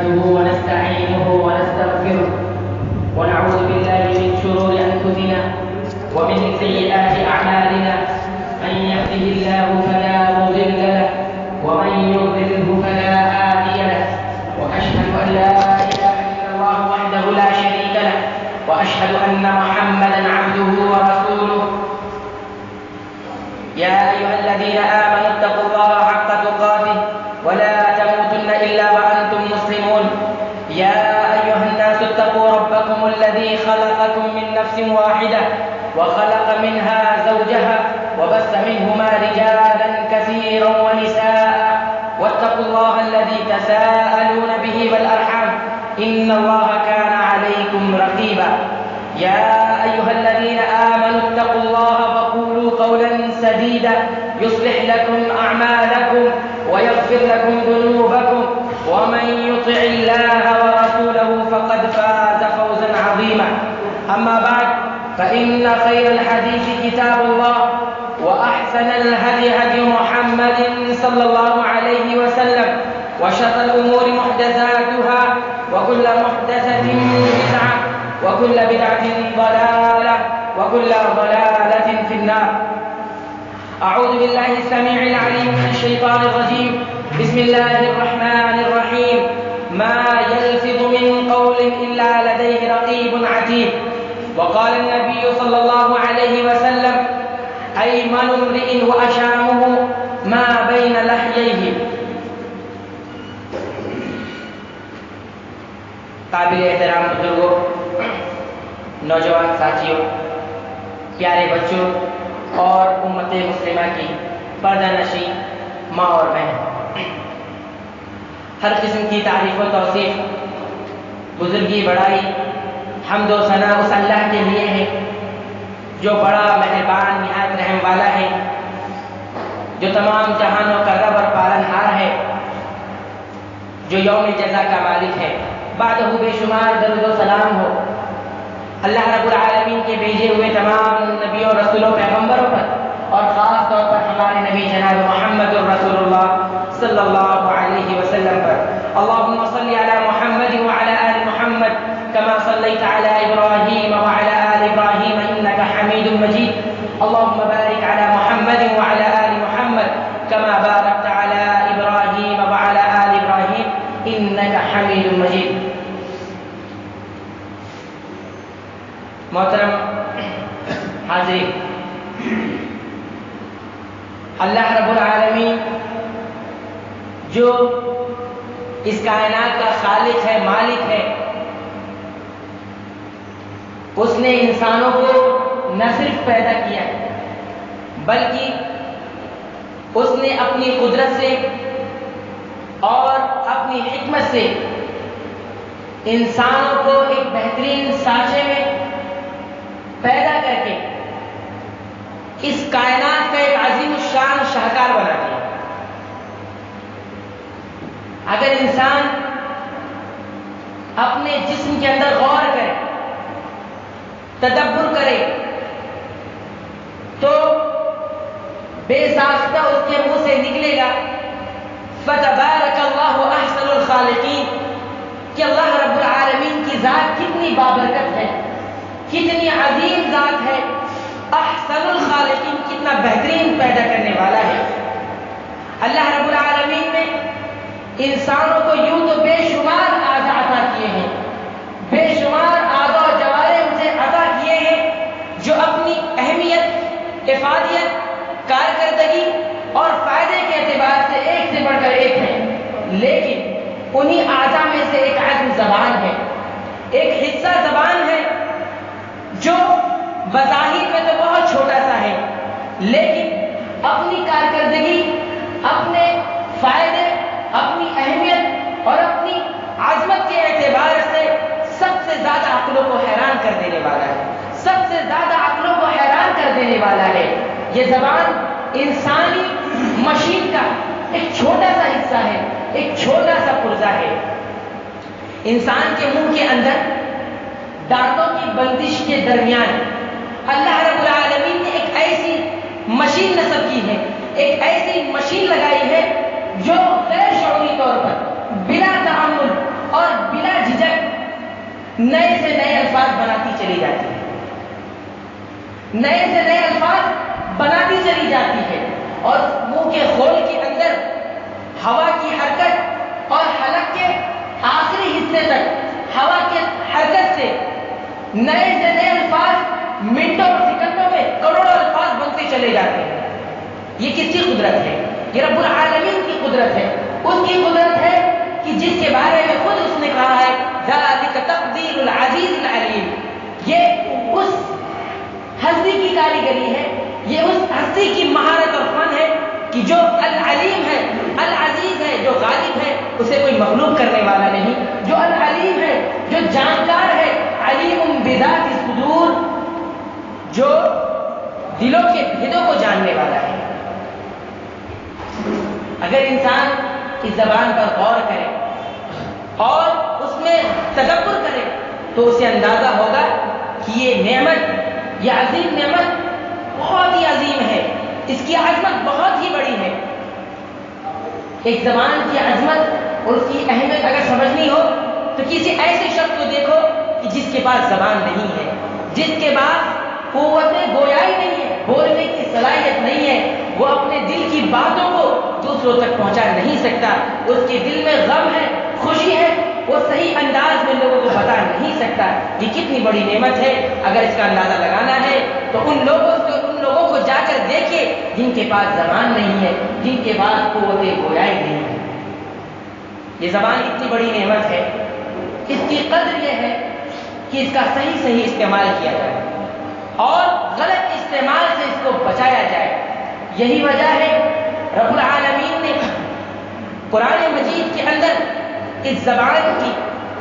نحمده ونستعينه ونستغفره ونعوذ بالله من شرور أنفسنا ومن سيئات أعمالنا. من يهده الله فلا مضل له ومن يضلله فلا هادي له. وأشهد أن لا إله إلا الله وحده لا شريك له وأشهد أن محمدا عبده ورسوله. يا أيها الذين آمنوا اتقوا الله حق تقاته ولا تموتن إلا وأنتم مسلمون. يا أيها الناس اتقوا ربكم الذي خلقكم من نفس واحدة وخلق منها زوجها وبث منهما رجالا كثيرا ونساء واتقوا الله الذي تساءلون به والأرحام إن الله كان عليكم رقيبا. يا أيها الذين آمنوا اتقوا الله وقولوا قولا سديدا يصلح لكم أعمالكم ويغفر لكم ذنوبكم ومن يطع الله ورسوله فقد فاز فوزا عظيما. أما بعد فإن خير الحديث كتاب الله وأحسن الهدي هدي محمد صلى الله عليه وسلم وشر الأمور محدثاتها وكل محدثة بدعة وكل بدعة ضلالة وكل ضلالة في النار. أعوذ بالله السميع العليم من الشيطان الرجيم. بسم الله الرحمن الرحيم. ما يلفظ من قول إلا لديه رقيب عتيد. وقال النبي صلى الله عليه وسلم أيمن امرئ وأشامه ما بين لحييه. قابل احترام بزرگوں، نوجوان ساتھیوں، پیارے بچوں اور امت مسلمہ کی پردہ نشین ماں اور بہن، ہر قسم کی تعریف و توصیف، بزرگی بڑائی، حمد و ثنا اس اللہ کے لیے ہے جو بڑا مہربان نہایت رحم والا ہے، جو تمام جہانوں کا رب اور پالنہار ہے، جو یوم جزا کا مالک ہے. بعدہ بے شمار درود و سلام ہو اللہ رب العالمین کے بھیجے ہوئے تمام نبیوں اور رسولوں پیغمبروں پر، اور خاص طور پر ہمارے نبی جناب محمد رسول اللہ صلی اللہ علیہ وسلم پر. اللہم صلی علی محمد وعلی آل محمد كما صليت على إبراهيم وعلى آل إبراهيم إنك حميد مجيد. اللهم بارك على محمد وعلى آل محمد كما باركت على إبراهيم وعلى آل إبراهيم إنك حميد مجيد. محترم حاضرین، اللہ رب العالمین جو اس کائنات کا خالق ہے، مالک ہے، اس نے انسانوں کو نہ صرف پیدا کیا بلکہ اس نے اپنی قدرت سے اور اپنی حکمت سے انسانوں کو ایک بہترین سانچے میں پیدا کر کے اس کائنات کا ایک عظیم الشان شاہکار بنا دیا. اگر انسان اپنے جسم کے اندر غور کرے، تدبر کرے، تو بے ساختہ اس کے منہ سے نکلے گا فتبارک اللہ احسن الخالقین، کہ اللہ رب العالمین کی ذات کتنی بابرکت ہے، کتنی عظیم ذات ہے. احسن الخالقین، کتنا بہترین پیدا کرنے والا ہے. اللہ رب العالمین نے انسانوں کو یوں تو بے شمار اعضاء عطا کیے ہیں، بے شمار اعضاء و جوارح اسے عطا کیے ہیں جو اپنی اہمیت، افادیت، کارکردگی اور فائدے کے اعتبار سے ایک سے بڑھ کر ایک ہیں. لیکن انہی اعضاء میں سے ایک عزم زبان ہے، ایک حصہ زبان ہے جو بظاہر میں تو بہت چھوٹا سا ہے، لیکن اپنی کارکردگی، اپنے فائدے، اپنی اہمیت اور اپنی عظمت کے اعتبار سے سب سے زیادہ عقلوں کو حیران کر دینے والا ہے، سب سے زیادہ عقلوں کو حیران کر دینے والا ہے. یہ زبان انسانی مشین کا ایک چھوٹا سا حصہ ہے، ایک چھوٹا سا پرزہ ہے. انسان کے منہ کے اندر دانتوں کی بندش کے درمیان اللہ رب العالمین نے ایک ایسی مشین نصب کی ہے، ایک ایسی مشین لگائی ہے جو غیر شعوری طور پر بلا تعامل نئے سے نئے الفاظ بناتی چلی جاتی ہے، نئے سے نئے الفاظ بناتی چلی جاتی ہے، اور منہ کے خول کے اندر ہوا کی حرکت اور حلق کے آخری حصے تک ہوا کی حرکت سے نئے سے نئے الفاظ منٹوں اور سیکنڈوں میں کروڑوں الفاظ بنتے چلے جاتے ہیں۔ یہ کس کی قدرت ہے؟ یہ رب العالمین کی قدرت ہے۔ اس کی قدرت ہے کہ جس کے بارے میں خود اس نے کہا ہے ذالک تقدیر العزیز العلیم، یہ اس ہستی کی کاریگری ہے، یہ اس ہستی کی مہارت اور فن ہے کہ جو العلیم ہے، العزیز ہے، جو غالب ہے، اسے کوئی مغلوب کرنے والا نہیں، جو العلیم ہے، جو جانکار ہے، علیم بذات الصدور، جو دلوں کے بھیدوں کو جاننے والا ہے۔ اگر انسان اس زبان پر غور کرے اور اس میں تدبر کرے تو اسے اندازہ ہوگا کہ یہ نعمت، یہ عظیم نعمت بہت ہی عظیم ہے، اس کی عظمت بہت ہی بڑی ہے۔ ایک زبان کی عظمت اور اس کی اہمیت اگر سمجھنی ہو تو کسی ایسے شخص کو دیکھو کہ جس کے پاس زبان نہیں ہے، جس کے پاس قوت گویائی نہیں ہے، بولنے کی صلاحیت نہیں ہے، وہ اپنے دل کی باتوں کو دوسروں تک پہنچا نہیں سکتا، اس کے دل میں غم ہے، خوشی ہے، وہ صحیح انداز میں لوگوں کو بتا نہیں سکتا۔ یہ کتنی بڑی نعمت ہے۔ اگر اس کا اندازہ لگانا ہے تو ان لوگوں کو جا کر دیکھیے جن کے پاس زبان نہیں ہے، جن کے پاس قوت گویائی نہیں ہے۔ یہ زبان اتنی بڑی نعمت ہے، اس کی قدر یہ ہے کہ اس کا صحیح استعمال کیا جائے اور غلط استعمال سے اس کو بچایا جائے۔ یہی وجہ ہے رب العالمین نے قرآن مجید کے اندر اس زبان کی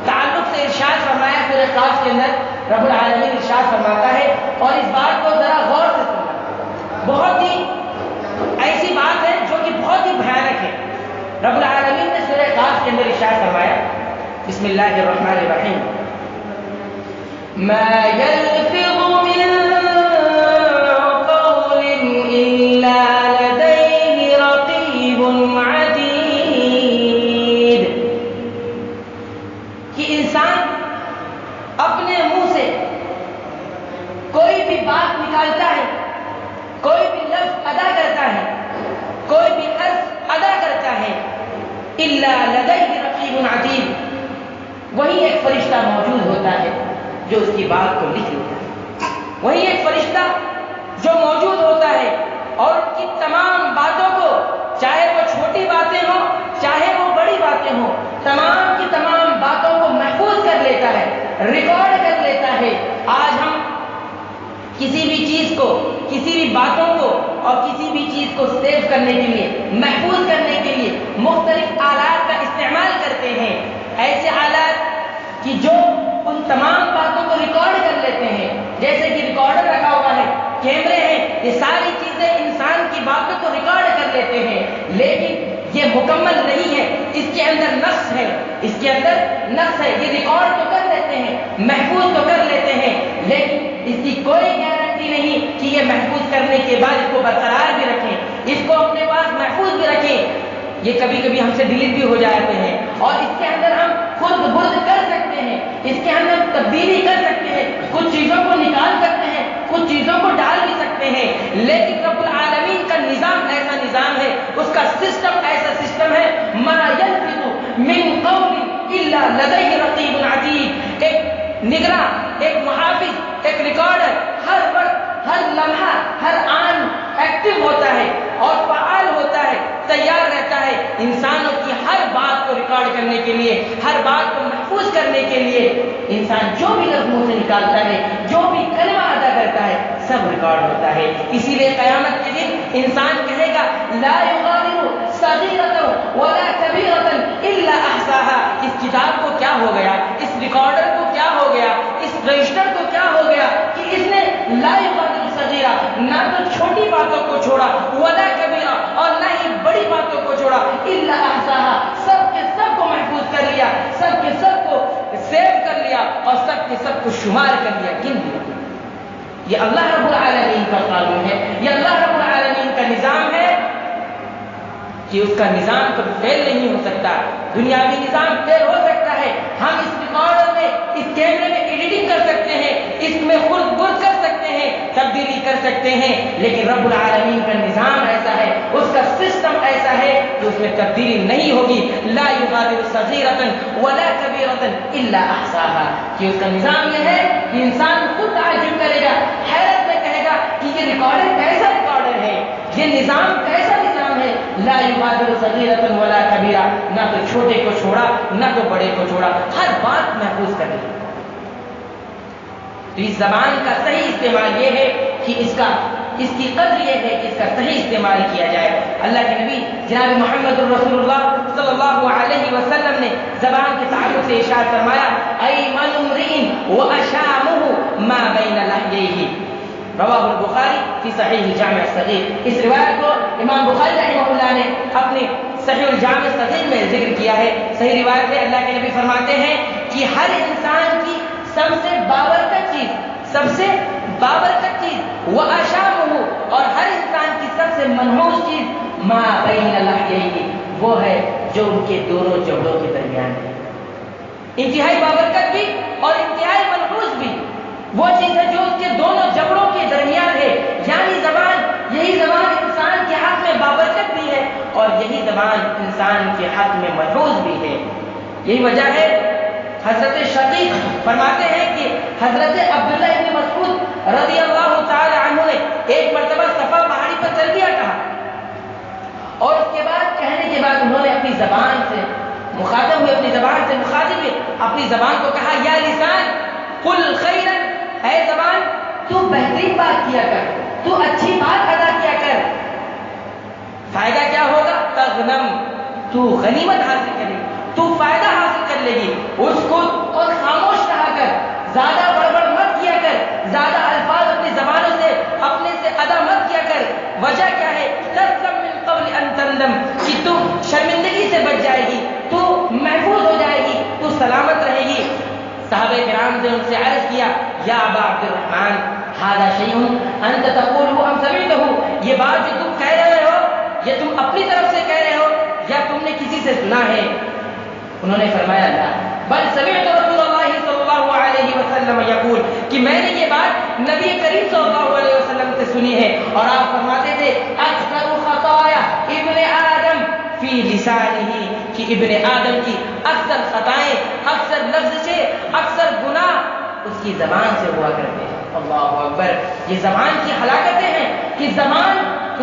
تعلق سے ارشاد فرمایا۔ سورہ قاف کے اندر رب العالمین ارشاد فرماتا ہے، اور اس بات کو ذرا غور سے سننا، بہت ہی ایسی بات ہے جو کہ بہت ہی بھیانک ہے۔ رب العالمین نے سورہ قاف کے اندر ارشاد فرمایا، بسم اللہ الرحمن الرحیم، ما يلفظ من قول إلا لديه رقيب عتيد، کہ انسان اپنے منہ سے کوئی بھی بات نکالتا ہے، کوئی بھی لفظ ادا کرتا ہے، کوئی بھی حرف ادا کرتا ہے، إلا لديه رقيب عتيد، وہی ایک فرشتہ موجود ہوتا ہے جو اس کی بات کو لکھ لیتا ہے، وہی ایک فرشتہ جو موجود ہوتا ہے اور ان کی تمام باتوں کو، چاہے وہ چھوٹی باتیں ہوں چاہے وہ بڑی باتیں ہوں، تمام کی تمام باتوں کو محفوظ کر لیتا ہے، ریکارڈ کر لیتا ہے۔ آج ہم کسی بھی چیز کو، کسی بھی باتوں کو اور کسی بھی چیز کو سیو کرنے کے لیے، محفوظ کرنے کے لیے مختلف آلات کا استعمال کرتے ہیں، ایسے آلات کہ جو ان تمام باتوں کو ریکارڈ کر لیتے ہیں، جیسے کہ ریکارڈر رکھا ہوا ہے، کیمرے ہیں، یہ ساری چیزیں انسان کی باتوں کو ریکارڈ کر لیتے ہیں، لیکن یہ مکمل نہیں ہے، اس کے اندر نقص ہے، اس کے اندر نقص ہے۔ یہ ریکارڈ تو کر لیتے ہیں، محفوظ تو کر لیتے ہیں، لیکن اس کی کوئی گارنٹی نہیں کہ یہ محفوظ کرنے کے بعد اس کو برقرار بھی رکھیں، اس کو اپنے پاس محفوظ بھی رکھیں۔ یہ کبھی کبھی ہم سے ڈیلیٹ بھی ہو جاتے ہیں، اور اس کے اندر ہم خود برد کر سکتے ہیں، اس کے اندر تبدیلی کر سکتے ہیں، کچھ چیزوں کو نکال سکتے ہیں، کچھ چیزوں کو ڈال بھی سکتے ہیں، لیکن رب العالمین کا نظام ایسا نظام ہے، اس کا سسٹم ایسا سسٹم ہے، ما يلفظ من قول الا لديه رقیب عتید، ایک نگراں، ایک محافظ، ایک ریکارڈر ہر وقت، ہر لمحہ، ہر آن ایکٹیو ہوتا ہے اور فعال ہوتا ہے، تیار رہتا ہے انسانوں کی ہر بات کو ریکارڈ کرنے کے لیے، ہر بات کو محفوظ کرنے کے لیے۔ انسان جو بھی لفظ منہ سے نکالتا ہے، جو بھی کلمہ ادا کرتا ہے، سب ریکارڈ ہوتا ہے۔ اسی لیے قیامت کے دن انسان کہے گا لا یغادر صغیرۃ ولا کبیرۃ الا احصاها، اس کتاب کو کیا ہو گیا، اس ریکارڈر کو کیا ہو گیا، اس رجسٹر کو کیا ہو گیا کہ اس نے لا یغادر صغیرہ، نہ تو چھوٹی باتوں کو چھوڑا، ولا کبیرہ، اور نہ ہی بڑی باتوں کو چھوڑا، الا احصاها، سب کے سب کو محفوظ کر لیا، سب کے سب کو سیو کر لیا، اور سب کے سب کو شمار کر لیا، گن لیا۔ یہ اللہ رب العالمین کا قانون ہے، یہ اللہ رب العالمین کا نظام ہے کہ اس کا نظام کبھی فیل نہیں ہو سکتا۔ دنیاوی نظام فیل ہو سکتا ہے، ہم اس ریکارڈر میں، اس کیمرے سکتے ہیں، لیکن رب العالمین کا نظام ایسا ہے، اس کا سسٹم ایسا ہے کہ اس میں تبدیلی نہیں ہوگی. لا یغادر صغیرۃ ولا کبیرۃ الا احصاها، کہ اس کا نظام یہ ہے کہ انسان خود تعجب کرے گا، حیرت میں کہے گا کہ یہ ریکارڈر کیسا ریکارڈر ہے، یہ نظام کیسا نظام ہے. لا یغادر صغیرۃ ولا کبیرہ، نہ تو چھوٹے کو چھوڑا نہ تو بڑے کو چھوڑا، ہر بات محفوظ کر لی. تو اس زبان کا صحیح استعمال یہ ہے کہ اس کی قدر یہ ہے کہ اس کا صحیح استعمال کیا جائے. اللہ کے نبی جناب محمد الرسول اللہ صلی اللہ علیہ وسلم نے زبان کے تعلق سے ارشاد فرمایا، ایمن امرئ واشامہ ما بین لحییہ، رواہ البخاری فی صحیح الجامع الصغیر. اس روایت کو امام بخاری رحمہ اللہ نے اپنے صحیح الجامع الصغیر میں ذکر کیا ہے. صحیح روایت ہے، اللہ کے نبی فرماتے ہیں کہ ہر انسان کی سب سے بابرکت چیز واشامہ، اور ہر انسان کی سب سے منحوس چیز ما بین لحییہ، وہ ہے جو ان کے دونوں جبڑوں کے درمیان ہے. انتہائی بابرکت بھی اور انتہائی منحوس بھی وہ چیز ہے جو اس کے دونوں جبڑوں کے درمیان ہے. یعنی زبان، یہی زبان انسان کے حق میں بابرکت بھی ہے اور یہی زبان انسان کے حق میں منحوس بھی ہے. یہی وجہ ہے حضرت شقیق فرماتے ہیں کہ حضرت عبداللہ ابن مسعود رضی اللہ تعالی عنہ نے ایک مرتبہ صفا پہاڑی پر تلبیہ کہا، اور اس کے بعد کہنے کے بعد انہوں نے اپنی زبان سے مخاطب ہوئے، اپنی زبان کو کہا، یا لسان قل خیرا، اے زبان تو بہترین بات کیا کر، تو اچھی بات ادا کیا کر. فائدہ کیا ہوگا؟ تغنم، تو غنیمت حاصل کرے گی، تو فائدہ حاصل کر لے گی. اس کو اور خاموش رہا کر، زیادہ بڑبڑ مت کیا کر، زیادہ الفاظ اپنی زبانوں سے اپنے سے ادا مت کیا کر. وجہ کیا ہے؟ تسلم من قبل ان تندم، کہ تو شرمندگی سے بچ جائے گی، تو محفوظ ہو جائے گی، تو سلامت رہے گی. صحابہ کرام نے ان سے عرض کیا، یا ابا عبد الرحمن ھذا شیء انت تقوله ام سمعته، یہ بات جو تم کہہ رہے ہو یہ تم اپنی طرف سے کہہ رہے ہو یا تم نے کسی سے سنا ہے؟ انہوں نے فرمایا، لا بل سمعت رسول اللہ صلی اللہ علیہ وسلم یقول، کہ میں نے یہ بات نبی کریم صلی اللہ علیہ وسلم سے سنی ہے، اور آپ فرماتے تھے اکثر خطایا ابن آدم فی لسانہ، کہ ابن آدم کی اکثر خطائیں، اکثر لفظیں، اکثر گناہ اس کی زبان سے ہوا کرتے ہیں. اللہ اکبر. یہ زبان کی ہلاکتیں ہیں کہ زبان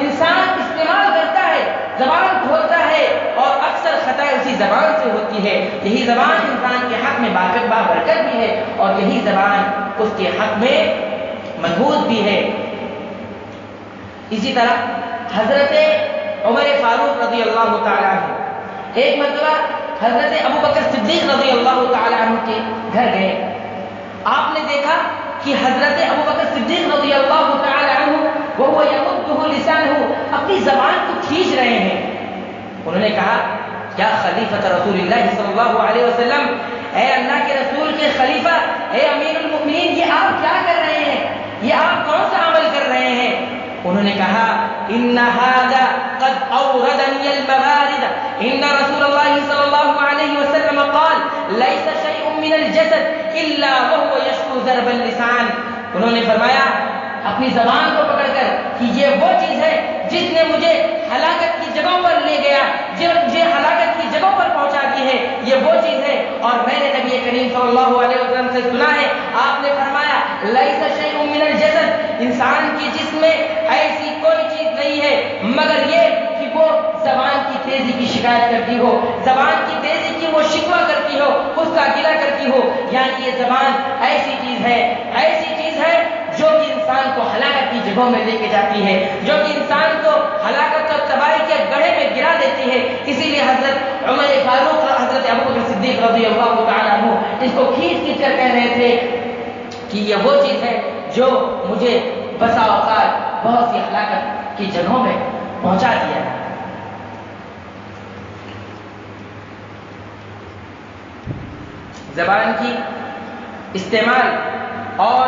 انسان استعمال کرتا ہے، زبان کھولتا ہے اور اکثر خطائیں اسی زبان سے ہوتی ہے. یہی زبان انسان کے حق میں بابرکت بھی ہے اور یہی زبان اس کے حق میں منحوس بھی ہے. اسی طرح حضرت عمر فاروق رضی اللہ تعالی عنہ ایک مرتبہ حضرت ابو بکر صدیق رضی اللہ تعالی عنہ کے گھر گئے. آپ نے دیکھا کہ حضرت ابو بکر صدیق رضی اللہ تعالی عنہ وہ یمدہ لسانہ، اپنی زبان کو کھینچ رہے ہیں. انہوں نے کہا، کیا خلیفۃ رسول اللہ صلی اللہ علیہ وسلم، اے اللہ کے رسول کے خلیفہ، اے امیر المؤمنین، یہ آپ کیا کر رہے ہیں؟ یہ آپ کون سا عمل کر رہے ہیں؟ انہوں نے کہا، ان هذا قد اوردنی الموارد، ان رسول اللہ صلی اللہ علیہ وسلم قال ليس شيء من الجسد الا وهو يشكو ضرب اللسان. انہوں نے فرمایا اپنی زبان کو پکڑ کر کہ یہ وہ چیز ہے جس نے مجھے ہلاکت کی جگہوں پر لے گیا، جو مجھے ہلاکت کی جگہوں پر پہنچا دی ہے، یہ وہ چیز ہے. اور میں نے نبی کریم صلی اللہ علیہ وسلم سے سنا ہے، آپ نے فرمایا لیس شیء من الجسد، انسان کے جسم میں ایسی کوئی چیز نہیں ہے مگر یہ کہ وہ زبان کی تیزی کی شکایت کرتی ہو، زبان کی تیزی کی وہ شکوہ کرتی ہو، اس کا گلہ کرتی ہو. یعنی یہ زبان ایسی چیز ہے جو کہ انسان کو ہلاکت کی جگہوں میں لے کے جاتی ہے، جو کہ انسان کو ہلاکت اور تباہی کے گڑھے میں گرا دیتی ہے. اسی لیے حضرت عمر فاروق اور حضرت ابو بکر صدیق رضی اللہ تعالیٰ عنہ اس کو کھینچ کر کہہ رہے تھے کہ یہ وہ چیز ہے جو مجھے بسا اوقات بہت سی ہلاکت کی جگہوں میں پہنچا دیا ہے. زبان کی استعمال اور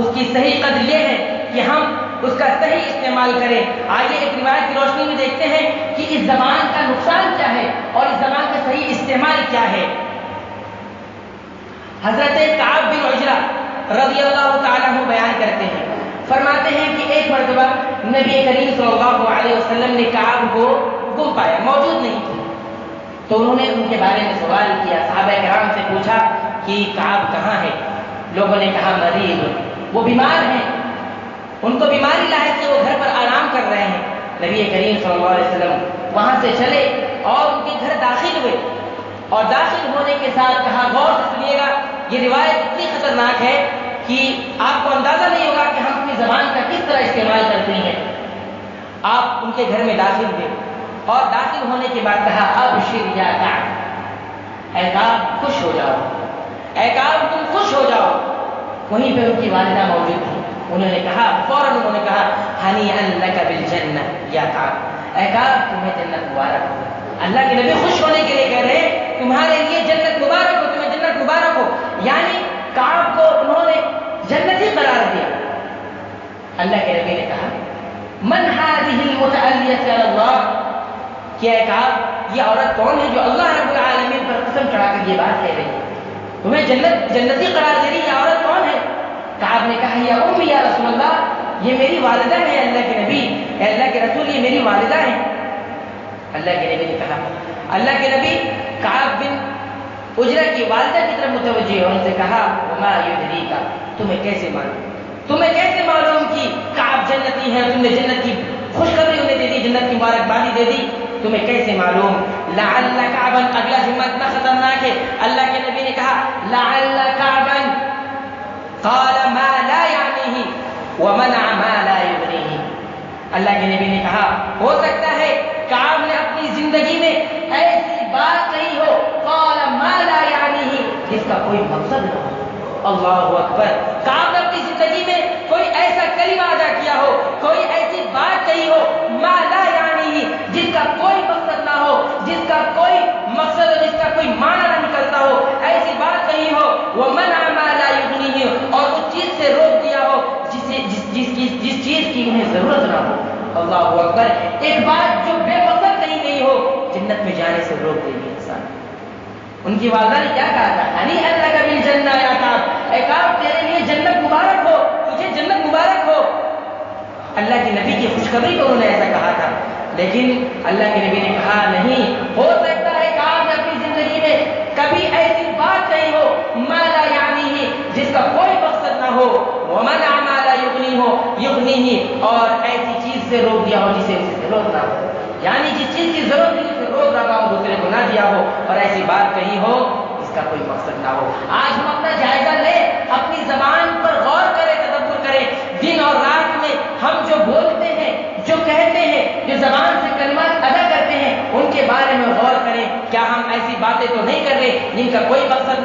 اس کی صحیح قدر یہ ہے کہ ہم اس کا صحیح استعمال کریں. آئیے ایک روایت کی روشنی میں دیکھتے ہیں کہ اس زبان کا نقصان کیا ہے اور اس زبان کا صحیح استعمال کیا ہے. حضرت کعب بن عجرہ رضی اللہ تعالیٰ عنہ بیان کرتے ہیں، فرماتے ہیں کہ ایک مرتبہ نبی کریم صلی اللہ علیہ وسلم نے کعب کو گم پایا، موجود نہیں تھے، تو انہوں نے ان کے بارے میں سوال کیا، صحابہ کرام سے پوچھا کہ کعب کہاں ہے؟ لوگوں نے کہا مریض، وہ بیمار ہیں، ان کو بیماری لاحق ہے، وہ گھر پر آرام کر رہے ہیں۔ نبی کریم صلی اللہ علیہ وسلم وہاں سے چلے اور ان کے گھر داخل ہوئے، اور داخل ہونے کے ساتھ کہا، غور سے سنیے گا، یہ روایت اتنی خطرناک ہے کہ آپ کو اندازہ نہیں ہوگا کہ ہم اپنی زبان کا کس طرح استعمال کرتے ہیں۔ آپ ان کے گھر میں داخل ہوئے اور داخل ہونے کے بعد کہا، ابشر یا کعب، اے کعب خوش ہو جاؤ، اے کعب تم خوش ہو جاؤ۔ وہیں پہ ان کی والدہ موجود تھی، انہوں نے کہا، فوراً انہوں نے کہا، ہنیئا لک بالجنہ یا کعب، اے کعب تمہیں جنت مبارک ہو۔ اللہ کے نبی خوش ہونے کے لیے کہہ رہے ہیں، تمہارے لیے جنت مبارک ہو، تمہیں جنت مبارک ہو، یعنی کعب کو انہوں نے جنتی قرار دیا۔ اللہ کے نبی نے کہا، من هذه المتعلیۃ علی اللہ، کہ اے کعب یہ عورت کون ہے جو اللہ رب العالمین پر قسم چڑھا کر یہ بات کہہ رہی ہے، تمہیں جنتی قرار دے رہی ہے، یہ عورت کون ہے؟ کعب نے کہا، یا امی یا رسول اللہ، یہ میری والدہ ہے اللہ کے نبی، اے اللہ کے رسول یہ میری والدہ ہے۔ اللہ کے نبی نے کہا، اللہ کے نبی کعب بن اجرہ کی والدہ کی طرف متوجہ اور ان سے کہا، وما یدریک، تمہیں کیسے معلوم، تمہیں کیسے معلوم کہ کعب جنتی ہے، تم نے جنت کی خوشخبری انہیں دے دی، جنت کی مبارکبادی دے دی، تمہیں کیسے معلوم؟ لعل کعبا، اگلا جملہ اتنا خطرناک ہے، اللہ کے نبی نے کہا، لعل کعبا قال ما لا یعنیہ ومنع ما لا یغنیہ، اللہ کے نبی نے کہا، ہو سکتا ہے کعب نے اپنی زندگی میں ایسی بات کہی ہو، قال ما لا یعنیہ، جس کا کوئی مقصد نہ ہو۔ اللہ اکبر، کعب نے اپنی زندگی میں کوئی ایسا کلمہ ادا کیا ہو، کوئی ایسی بات کہی ہو، ما لا یعنیہ، جس کا کوئی مقصد نہ ہو، جس کا کوئی مقصد اور جس کا کوئی معنی نہ نکلتا ہو، ایسی بات کہی ہو، ومنع ما لا یغنیہ، اور اس چیز سے روک دیا ہو جس چیز کی انہیں ضرورت نہ ہو۔ اللہ اکبر، ایک بات جو بے مقصد کہی گئی ہو، جنت میں جانے سے روک دے گی انسان۔ ان کی والدہ نے کیا کہا تھا، ہنیئا لک بالجنہ یا کعب، اے کعب تیرے لیے جنت مبارک ہو، تجھے جنت مبارک ہو۔ اللہ کے نبی کی خوشخبری کو انہوں نے ایسا کہا تھا، لیکن اللہ کے نبی نے کہا، نہیں ہو سکتا ہے کعب نے اپنی زندگی میں کبھی ایسی بات کہی ہو، ما لا یعنیہ، جس کا کوئی مقصد نہ ہو، ومنع ما لا یغنیہ، اور ایسی چیز سے روک دیا ہو جسے اسے ضرورت نہ ہو، یعنی جس چیز کی ضرورت نہیں اسے روک رکھا ہو، دوسرے کو نہ دیا ہو، اور ایسی بات کہی ہو جس کا کوئی مقصد نہ ہو۔ آج ہم اپنا جائزہ لیں، اپنی زبان پر غور کریں، تدبر کریں، دن اور رات میں ہم جو بولتے ہیں، جو کہتے ہیں، جو زبان سے کلمات ادا کرتے ہیں، ان کے بارے میں غور کریں، کیا ہم ایسی باتیں تو نہیں کر رہے جن کا کوئی مقصد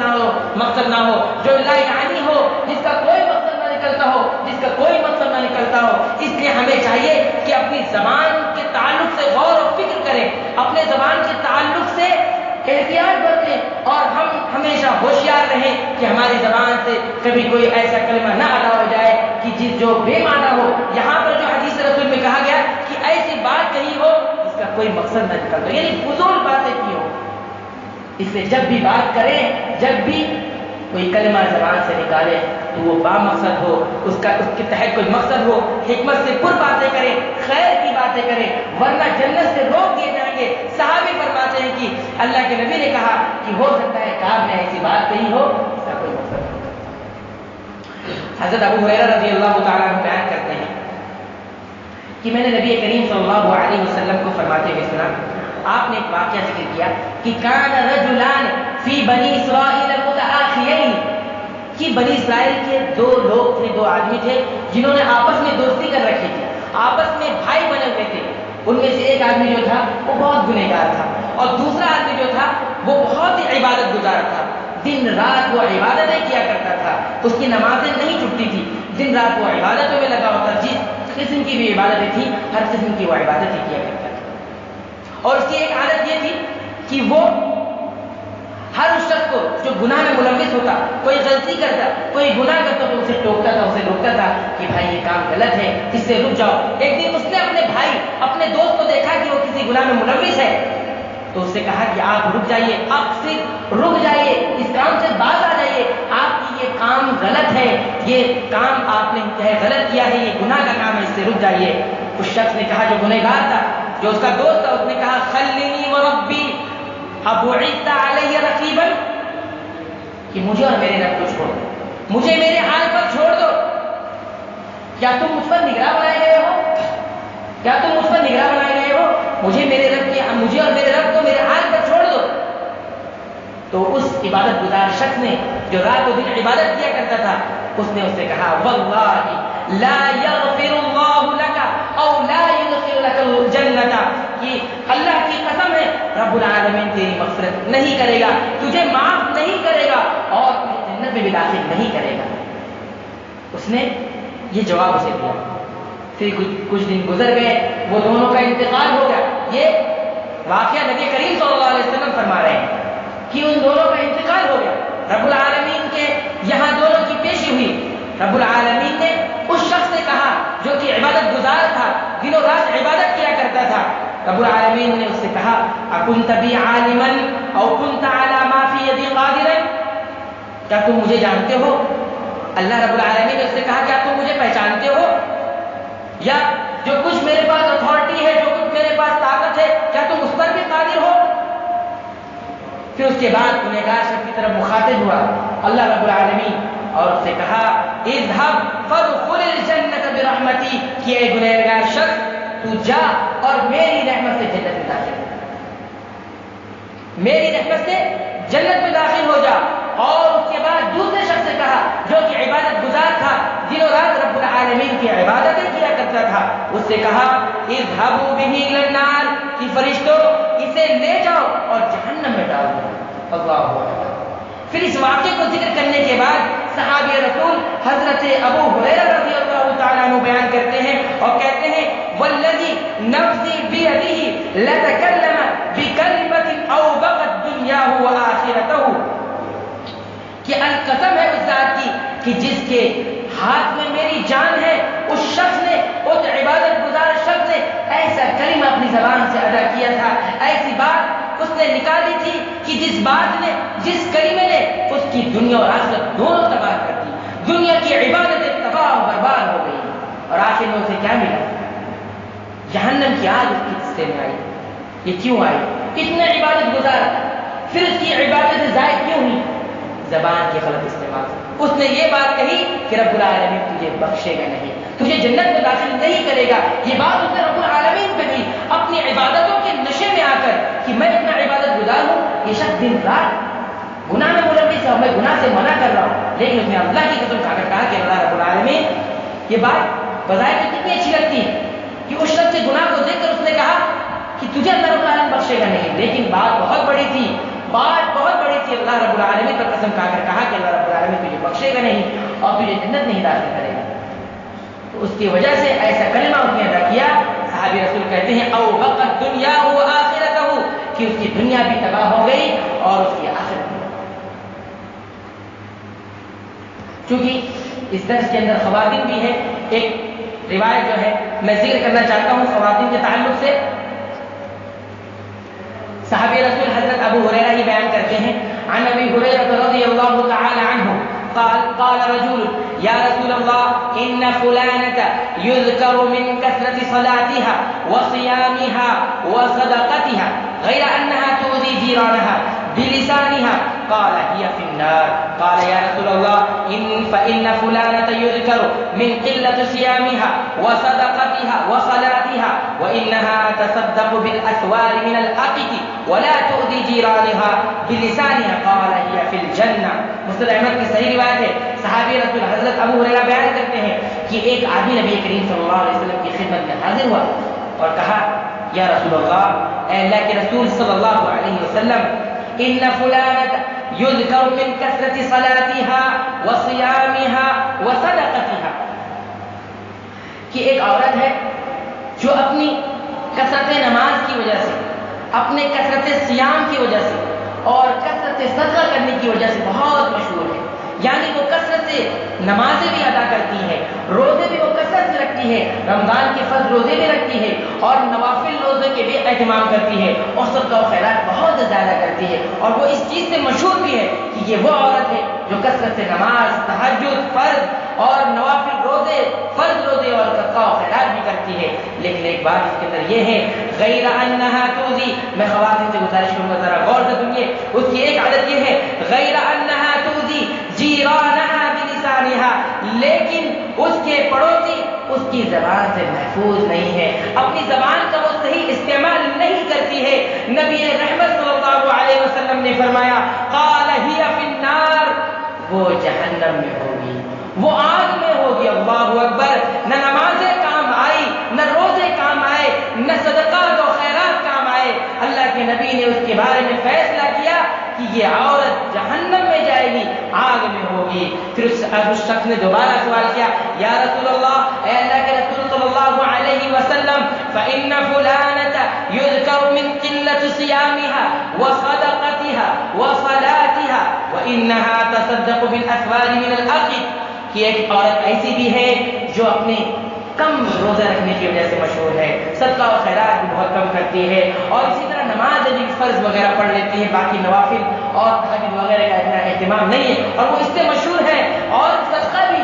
نہ ہو، جو لا یعنی ہو، جس کا کوئی مقصد نہ نکلتا ہو، جس کا کوئی مقصد نہ نکلتا ہو۔ اس لیے ہمیں چاہیے کہ اپنی زبان کے تعلق سے غور و فکر کریں، اپنے زبان کے تعلق سے احتیاط برتیں، اور ہم ہمیشہ ہوشیار رہیں کہ ہماری زبان سے کبھی کوئی ایسا کلمہ نہ ادا ہو جائے کہ جو بے معنی ہو۔ یہاں پر جو حدیث رسول میں کہا گیا کہ ایسی بات کہی ہو جس کا کوئی مقصد نہ نکلتا، یعنی فضول باتیں کی ہو۔ اس لیے جب بھی بات کریں، جب بھی کوئی کلمہ زبان سے نکالے تو وہ با مقصد ہو، اس کے تحت کوئی مقصد ہو، حکمت سے پر باتیں کریں، خیر کی باتیں کریں، ورنہ جنت سے روک دیے جائیں گے۔ صحابی فرماتے ہیں کہ اللہ کے نبی نے کہا کہ ہو سکتا ہے کعب نے ایسی بات کہی ہو اس کا کوئی مقصد ہو۔ حضرت ابو ہریرہ رضی اللہ تعالیٰ عنہ بیان کرتے ہیں کہ میں نے نبی کریم صلی اللہ علیہ وسلم کو فرماتے ہوئے سنا، آپ نے ایک واقعہ ذکر کیا کہ کان رجلان فی بنی اسرائیل متآخیین، کہ بنی اسرائیل کے دو لوگ تھے، دو آدمی تھے جنہوں نے آپس میں دوستی کر رکھی تھی، آپس میں بھائی بنے ہوئے تھے۔ ان میں سے ایک آدمی جو تھا وہ بہت گنہگار تھا، اور دوسرا آدمی جو تھا وہ بہت ہی عبادت گزار تھا، دن رات وہ عبادتیں کیا کرتا تھا، اس کی نمازیں نہیں چھوٹتی تھی، دن رات وہ عبادتوں میں لگا ہوتا، جس قسم کی بھی عبادتیں تھی ہر قسم کی وہ عبادتیں کیا کرتا تھا۔ اور اس کی ایک عادت یہ تھی کہ وہ ہر اس شخص کو جو گناہ میں ملوث ہوتا، کوئی غلطی کرتا، کوئی گناہ کرتا تو اسے ٹوکتا تھا، اسے روکتا تھا کہ بھائی یہ کام غلط ہے، اس سے رک جاؤ۔ ایک دن اس نے اپنے بھائی، اپنے دوست کو دیکھا کہ وہ کسی گناہ میں ملوث ہے، تو اس سے کہا کہ آپ رک جائیے، آپ صرف رک جائیے، اس کام سے باز آ جائیے، آپ کی یہ کام غلط ہے، یہ کام آپ نے چاہے غلط کیا ہے، یہ گناہ کا کام ہے، اس سے رک جائیے۔ اس شخص نے کہا جو گنہگار تھا، جو اس کا دوست تھا، اس نے کہا خلنی وربی ابعثت علی رقیبا، کہ مجھے اور میرے رب کو چھوڑ دو، مجھے میرے حال پر چھوڑ دو۔ کیا تم مجھ پر نگراں بنائے گئے ہو؟ کیا تم مجھ پر نگراں بنائے گئے ہو؟ مجھے اور میرے رب کو میرے حال پر چھوڑ دو۔ تو اس عبادت گزار شخص نے جو رات و دن عبادت کیا کرتا تھا، اس نے اس سے کہا واللہ لا یغفر اللہ لک او لا یدخل لک الجنۃ، کہ اللہ کی قسم ہے رب العالمین تیری مغفرت نہیں کرے گا، تجھے معاف نہیں کرے گا اور تجھے جنت میں بھی داخل نہیں کرے گا۔ اس نے یہ جواب اسے دیا۔ پھر کچھ دن گزر گئے، وہ دونوں کا انتقال ہو گیا۔ یہ واقعہ نبی کریم صلی اللہ علیہ وسلم فرما رہے ہیں کہ ان دونوں کا انتقال ہو گیا۔ رب العالمین کے یہاں دونوں کی پیشی ہوئی۔ رب العالمین نے اس شخص سے کہا جو کہ عبادت گزار تھا، دنوں رات عبادت کیا کرتا تھا، رب العالمین نے اس سے کہا اکنت بی عالما او کنت علی ما فی یدی قادرا، کیا تم مجھے جانتے ہو؟ اللہ رب العالمین نے اس سے کہا کیا تم مجھے پہچانتے ہو؟ یا جو کچھ میرے پاس اتھارٹی ہے، جو کچھ میرے پاس طاقت ہے، کیا تم اس پر بھی قادر ہو؟ پھر اس کے بعد گنہگار شخص کی طرف مخاطب ہوا اللہ رب العالمین اور اس سے کہا اذهب فادخل الجنۃ برحمتی، کہ اے گنہگار شخص تو جا اور میری رحمت سے جنت میں داخل ہو، میری رحمت سے جنت میں داخل ہو جا۔ اور اس کے بعد دوسرے شخص سے کہا جو کہ عبادت گزار تھا، دنوں رات رب العالمین کی عبادتیں کیا کرتا تھا، اس سے کہا اذهبوا به الى النار، کہ فرشتوں اسے لے جاؤ اور جہنم میں ڈال دو۔ اللہ اکبر۔ پھر اس واقعے کو ذکر کرنے کے بعد صحابی رسول حضرت ابو ہریرہ رضی اللہ تعالیٰ عنہ بیان کرتے ہیں اور کہتے ہیں والذی نفسی بیدہ لتکلم بکلمۃ اوبقت دنیاہ وآخرتہ، کہ القسم ہے اس ذات کی کہ جس کے ہاتھ میں میری جان ہے، اس شخص نے، اس عبادت گزار شخص نے ایسا کلمہ اپنی زبان سے ادا کیا تھا، ایسی بات اس نے نکالی تھی کہ جس بات نے، جس کلمے نے اس کی دنیا اور آخرت دونوں تباہ کر دی، دنیا کی عبادتیں تباہ و برباد ہو گئی، اور آخر میں اسے کیا ملا؟ جہنم کی آگ اس کے حصے میں آئی۔ یہ کیوں آئی؟ اتنا عبادت گزار تھا، پھر اس کی عبادت ضائع کیوں ہوئی؟ زبان کے غلط استعمال سے۔ اس نے یہ بات کہی کہ رب العالمین تجھے بخشے گا نہیں، تجھے جنت میں داخل نہیں کرے گا۔ یہ بات اس نے رب العالمین پہ کی اپنی عبادتوں کے نشے میں آ کر کہ میں اتنا عبادت گزار ہوں، یہ شخص دن رات گناہ میں ملوث ہے، میں گناہ سے منع کر رہا ہوں، لیکن اس نے اللہ کی قسم کھا کر کہا کہ اللہ رب العالمین، یہ بات بظاہر تو کتنی اچھی لگتی ہے کہ اس شخص کے گناہ کو دیکھ کر اس نے کہا کہ تجھے اللہ رب العالمین بخشے گا نہیں، لیکن بات بہت بڑی تھی، بات بہت بڑی تھی۔ اللہ رب العالمین پر قسم کھا کر کہا کہ اللہ رب العالمین تجھے بخشے گا نہیں اور تجھے جنت نہیں داخل کرے گا، تو اس کی وجہ سے ایسا کلمہ اس نے ادا کیا۔ صحابی رسول کہتے ہیں او وقت دنیا و آخرتہ، کہ اس کی دنیا بھی تباہ ہو گئی اور اس کی آخرت بھی۔ چونکہ اس درس کے اندر خواتین بھی ہے، ایک روایت جو ہے میں ذکر کرنا چاہتا ہوں خواتین کے تعلق سے۔ صحابی رسول حضرت ابو ہریرہ ہی بیان کرتے ہیں عن ابی ہریرہ رضی اللہ تعالی عنہ قال قال رجل یا رسول اللہ ان فلانة يذكر من كثرة صلاتها وصيامها وصدقتها غير انها تؤذي جيرانها بلسانها قال هي في النار قال يا رسول الله فإن فلانة يذكر من قلة صيامها وصدقتها وصلاتها وإنها تصدق بالأسوار من الأقط ولا تؤذي جيرانها بلسانها قال هي في الجنة۔ مسند احمد کی صحیح روایت ہے۔ صحابی رسول حضرت ابو ہریرہ بیان کرتے ہیں کہ ایک آدمی نبی کریم صلی اللہ علیہ وسلم کی خدمت میں حاضر ہوا اور کہا یا رسول اللہ، اے اللہ کے رسول صلی اللہ علیہ وسلم، ان فلانة يذكر من كثرة صلاتها وصيامها وصدقتها، کہ ایک عورت ہے جو اپنی کثرت نماز کی وجہ سے، اپنے کثرت صیام کی وجہ سے اور کثرت صدقہ کرنے کی وجہ سے بہت مشہور ہے، یعنی وہ کثرت سے نمازیں بھی ادا کرتی ہے، روزے بھی وہ کثرت سے رکھتی ہے، رمضان کے فرض روزے بھی رکھتی ہے اور نوافل روزے کے بھی اہتمام کرتی ہے اور صدقہ و خیرات بہت زیادہ کرتی ہے، اور وہ اس چیز سے مشہور بھی ہے کہ یہ وہ عورت ہے جو کثرت سے نماز، تہجد، فرض اور نوافل روزے، فرض روزے اور صدقہ و خیرات بھی کرتی ہے، لیکن ایک بات اس کے اندر یہ ہے غیر انہا توزی، میں خواتین سے گزارش کروں گا ذرا غور سے سنیے، اس کی ایک عادت یہ ہے غیر انہا توزی جیرانہا بلسانہا، لیکن اس کے پڑوسی اس کی زبان سے محفوظ نہیں ہے، اپنی زبان کا وہ صحیح استعمال نہیں کرتی ہے۔ نبی رحمت صلی اللہ علیہ وسلم نے فرمایا قال ہی فی النار، وہ جہنم میں ہوگی، وہ آگ میں ہوگی۔ اللہ اکبر! نہ نمازیں کام آئی، نہ روزے کام آئے، نہ صدقات و خیرات کام آئے، اللہ کے نبی نے اس کے بارے میں فیصلہ کیا کہ یہ عورت جہنم میں جائے گی، آگ میں ہوگی۔ پھر اس شخص نے دوبارہ سوال کیا یا رسول اللہ، اے اللہ کے رسول صلی اللہ علیہ وسلم، فإن فلانة يذكر من قلة صيامها وصدقتها وصلاتها وإنها تصدق بالأسوار من الأخذ، کہ ایک عورت ایسی بھی ہے جو اپنے کم روزہ رکھنے کی وجہ سے مشہور ہے، صدقہ و خیرات بھی بہت کم کرتی ہے، اور اسی طرح نماز بھی فرض وغیرہ پڑھ لیتی ہے، باقی نوافل اور تہجد وغیرہ کا اتنا اہتمام نہیں ہے، اور وہ اس سے مشہور ہے، اور صدقہ بھی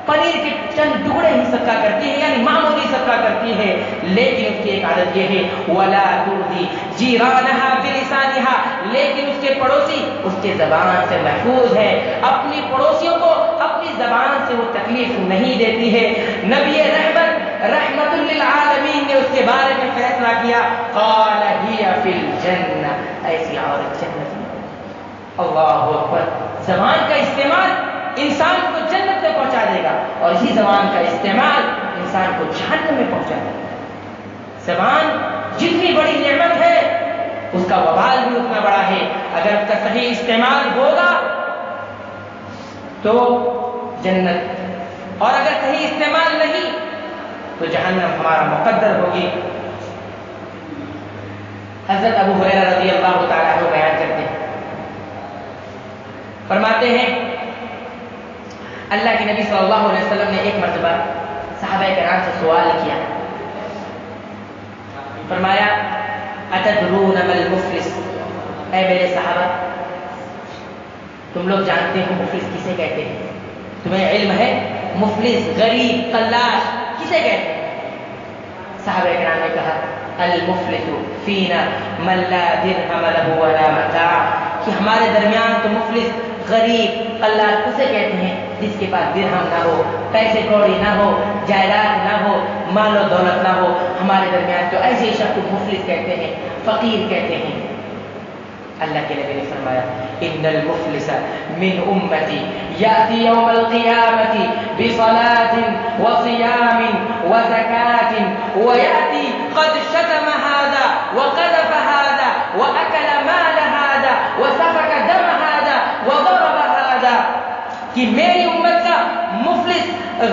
پنیر کے چند ٹکڑے ہی صدقہ کرتی ہے، یعنی معمولی صدقہ کرتی ہے، لیکن اس کی ایک عادت یہ ہے ولا تؤذی جیرانہا بلسانہا، لیکن اس کے پڑوسی اس کے زبان سے محفوظ ہے، اپنی پڑوسیوں کو اپنی زبان سے وہ تکلیف نہیں دیتی ہے۔ نبی رحمت للعالمین نے اس کے بارے میں فیصلہ کیا قال ہی فی الجنہ، ایسی عورت جنت میں۔ اللہ اکبر! زبان کا استعمال انسان کو جنت میں پہنچا دے گا، اور اسی زبان کا استعمال انسان کو جہنم میں پہنچا دے گا۔ زبان جتنی بڑی نعمت ہے اس کا وبال بھی اتنا بڑا ہے، اگر اس کا صحیح استعمال ہوگا تو جنت، اور اگر صحیح استعمال نہیں تو جہنم ہمارا مقدر ہوگی۔ حضرت ابو ہریرہ رضی اللہ تعالیٰ عنہ بیان کرتے ہیں، فرماتے ہیں اللہ کے نبی صلی اللہ علیہ وسلم نے ایک مرتبہ صحابہ کرام سے سوال کیا، فرمایا اتدرون ما المفلس، اے میرے صحابہ تم لوگ جانتے ہو مفلس کسے کہتے ہیں؟ تمہیں علم ہے مفلس، غریب، قلاش کسے کہتے ہیں؟ صحابہ کرام نے کہا المفلس فینا من لا درہم له ولا متاع، کہ ہمارے درمیان تو مفلس، غریب، قلاش اسے کہتے ہیں جس کے پاس درہم نہ ہو، پیسے کوڑی نہ ہو، جائیداد نہ ہو، مال و دولت نہ ہو، ہمارے درمیان تو ایسے شخص کو مفلس کہتے ہیں، فقیر کہتے ہیں۔ اللہ کے نبی نے فرمایا ان المفلس من امتی یاتی یوم القیامت بصلاۃ وصیام وزکاۃ ویاتی قد شتم هذا وقذف هذا واکل مال هذا وسفك دم هذا وضرب هذا، کہ میری امت کا مفلس،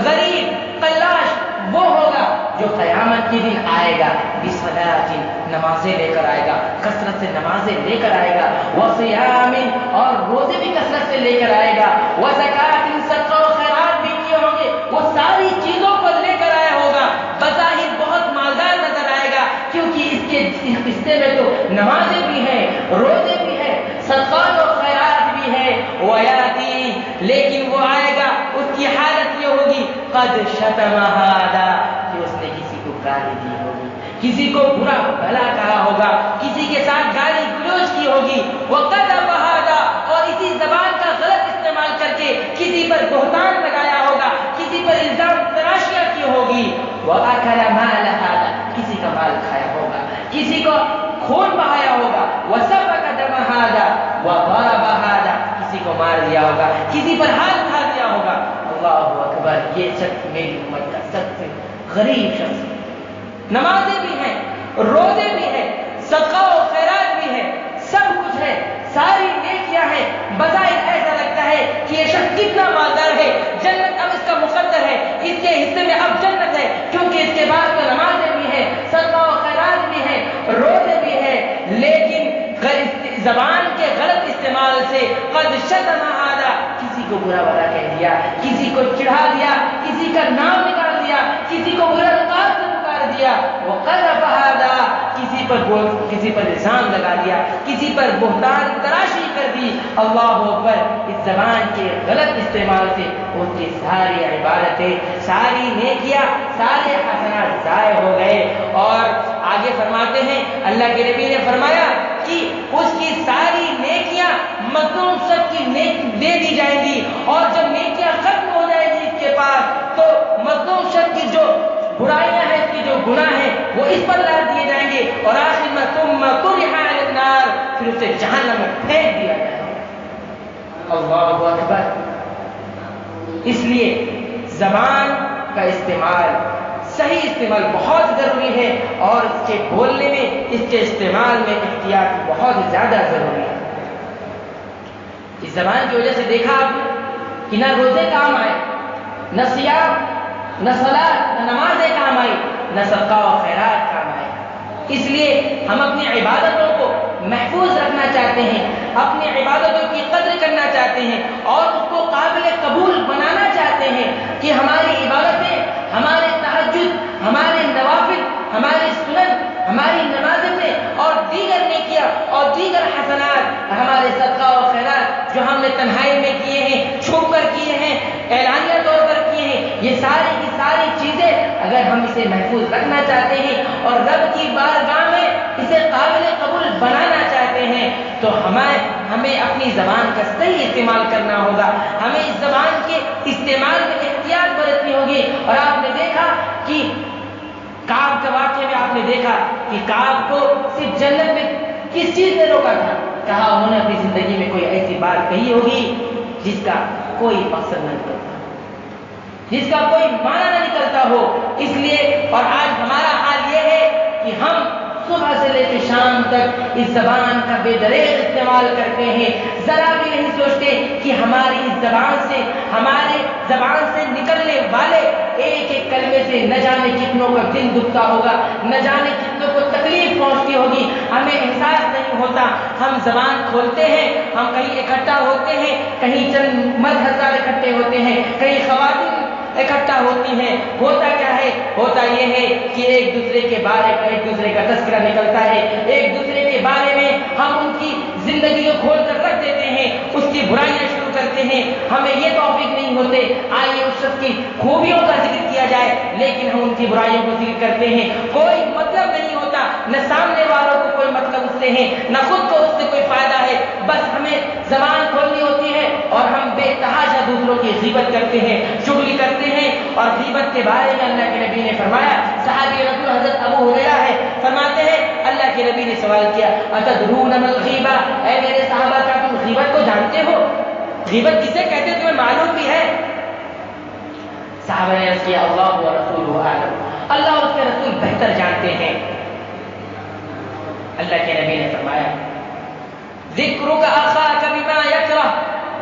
غریب، قلاش وہ ہوگا جو قیامت کے دن آئے گا بصلاۃ، نمازیں لے کر آئے گا، کثرت سے نمازیں لے کر آئے گا، وصیام، اور روزے بھی کثرت سے لے کر آئے گا، وزکاۃ، صدقہ و خیرات بھی کیے ہوں گے، وہ ساری چیزوں کو لے کر آیا ہوگا، بظاہر بہت مالدار نظر آئے گا، کیونکہ اس کے حصے میں تو نمازیں بھی ہیں، روزے بھی ہیں، صدقات و خیرات بھی ہے، ویاتی، لیکن وہ آئے گا اس کی حالت یہ ہوگی قد شتم هذا، کہ اس نے کسی کو گالی دی ہوگی، کسی کو برا بھلا کہا ہوگا، کسی کے ساتھ گالی گلوچ کی ہوگی، وقذف هذا، اور اسی زبان کا غلط استعمال کر کے کسی پر بہتان لگایا ہوگا، کسی پر الزام تراشیاں کی ہوگی، واکل مال هذا، کسی کا مال کھایا ہوگا، کسی کو خون بہایا ہوگا، وسفك دم هذا وضرب هذا، کسی کو مار دیا ہوگا، کسی پر ہاتھ اٹھا دیا ہوگا۔ اللہ اکبر! یہ شخص میری امت کا سب سے غریب شخص ہے۔ نمازیں بھی ہیں، روزے بھی ہیں، صدقہ و خیرات بھی ہے، سب کچھ ہے، ساری نیکیاں ہیں، بظاہر ایسا لگتا ہے کہ یہ شخص کتنا مالدار ہے، جنت اب اس کا مقدر ہے، اس کے حصے میں اب جنت ہے، کیونکہ اس کے بعد تو نمازیں بھی ہیں، صدقہ و خیرات بھی ہیں، روزے بھی ہیں، لیکن زبان کے غلط استعمال سے قد شتم هذا، کسی کو برا بھلا کہہ دیا، کسی کو چڑھا دیا، کسی کا نام نکال دیا، کسی کو برا لقب سے پکار دیا، وقذف هذا، کسی پر الزام لگا دیا، کسی پر بہتان تراشی کر دی۔ اللہ اکبر! اس زبان کے غلط استعمال سے اس کی ساری عبادتیں، ساری نیکیاں، سارے حسنات ضائع ہو گئے۔ اور آگے فرماتے ہیں اللہ کے نبی نے فرمایا کہ اس کی ساری نیکیاں مظلوم شخص کی دے دی جائیں گی، اور جب نیکیاں ختم ہو جائیں گی اس کے پاس تو مظلوم شخص کی جو برائیاں ہیں، اس کی جو گناہ ہیں وہ اس پر لاد دیے جائیں گے، اور آخر میں ثم طرح علی النار، پھر اسے جہنم میں پھینک دیا جائے گا۔ اللہ اکبر۔ اس لیے زبان کا استعمال، صحیح استعمال بہت ضروری ہے، اور اس کے بولنے میں، اس کے استعمال میں احتیاط بہت زیادہ ضروری ہے۔ اس زبان کی وجہ سے دیکھا آپ نے کہ نہ روزے کام آئے، نہ صیام، نہ صلاۃ، نہ نمازیں کام آئی، نہ صدقہ و خیرات کام آئے۔ اس لیے ہم اپنی عبادتوں کو محفوظ رکھنا چاہتے ہیں، اپنی عبادتوں کی قدر کرنا چاہتے ہیں، اور اس کو قابل قبول بنانا چاہتے ہیں کہ ہماری عبادتیں، ہمارے تہجد، ہمارے نوافل، ہماری سنن، ہماری نمازیں اور دیگر نیکیاں اور دیگر حسنات، ہمارے صدقہ و خیرات جو ہم نے تنہائی میں کیے ہیں، چھپ کر کیے ہیں، اعلانیہ طور پر کیے ہیں، یہ ساری کی ساری چیزیں اگر ہم اسے محفوظ رکھنا چاہتے ہیں اور رب کی بارگاہ میں اسے قابل قبول بنانا چاہتے ہیں تو ہمیں اپنی زبان کا صحیح استعمال کرنا ہوگا، ہمیں اس زبان کے استعمال میں احتیاط برتنی ہوگی۔ اور آپ نے دیکھا کہ کعب کے واقعے میں آپ نے دیکھا کہ کعب کو صرف جنت میں کس چیز نے روکا تھا؟ کہا انہوں نے اپنی زندگی میں کوئی ایسی بات کہی ہوگی جس کا کوئی مقصد نہ نکلتا، جس کا کوئی معنی نہ نکلتا ہو۔ اس لیے اور آج ہمارا حال یہ ہے کہ ہم صبح سے لے کے شام تک اس زبان کا بے دریغ استعمال کرتے ہیں، ذرا بھی نہیں سوچتے کہ ہماری اس ہمارے زبان سے نکلنے والے ایک ایک کلمے سے نہ جانے کتنوں کا دل دکھتا ہوگا، نہ جانے کتنوں کو تکلیف پہنچتی ہوگی، ہمیں احساس نہیں ہوتا۔ ہم زبان کھولتے ہیں، ہم کہیں اکٹھا ہوتے ہیں، کہیں چند مرد حضرات اکٹھے ہوتے ہیں، کہیں خواتین اکٹھا ہوتی ہیں، ہوتا کیا ہے؟ ہوتا یہ ہے کہ ایک دوسرے کے بارے میں ایک دوسرے کا تذکرہ نکلتا ہے، ایک دوسرے کے بارے میں ہم ان کی زندگی کو کھول کر رکھ دیتے ہیں، اس کی برائیاں شروع کرتے ہیں۔ ہمیں یہ توفیق نہیں ہوتے آئیے اس شخص کی خوبیوں کا ذکر کیا جائے، لیکن ہم ان کی برائیوں کو ذکر کرتے ہیں، کوئی مطلب نہیں ہوتا، نہ سامنے والوں کو کوئی مطلب اس سے ہے، نہ خود کو اس سے کوئی فائدہ ہے، بس ہمیں زبان کھولنی ہوتی ہے اور ہم بے تحاشا دوسروں کی غیبت کرتے ہیں، چغلی کرتے ہیں۔ اور غیبت کے بارے میں اللہ کے نبی نے فرمایا، صحابی رسول حضرت ابو ہریرہ ہے، فرماتے ہیں اللہ کے نبی نے سوال کیا اتدرون ما الغیبہ، اے میرے صحابہ کیا تم غیبت کو جانتے ہو؟ غیبت کسے کہتے ہیں تمہیں معلوم بھی ہے؟ صحابہ نے عرض کیا اللہ و رسولہ اعلم، اللہ اور اس کے رسول بہتر جانتے ہیں۔ اللہ کے نبی نے فرمایا ذکرک اخاک بما یکرہ،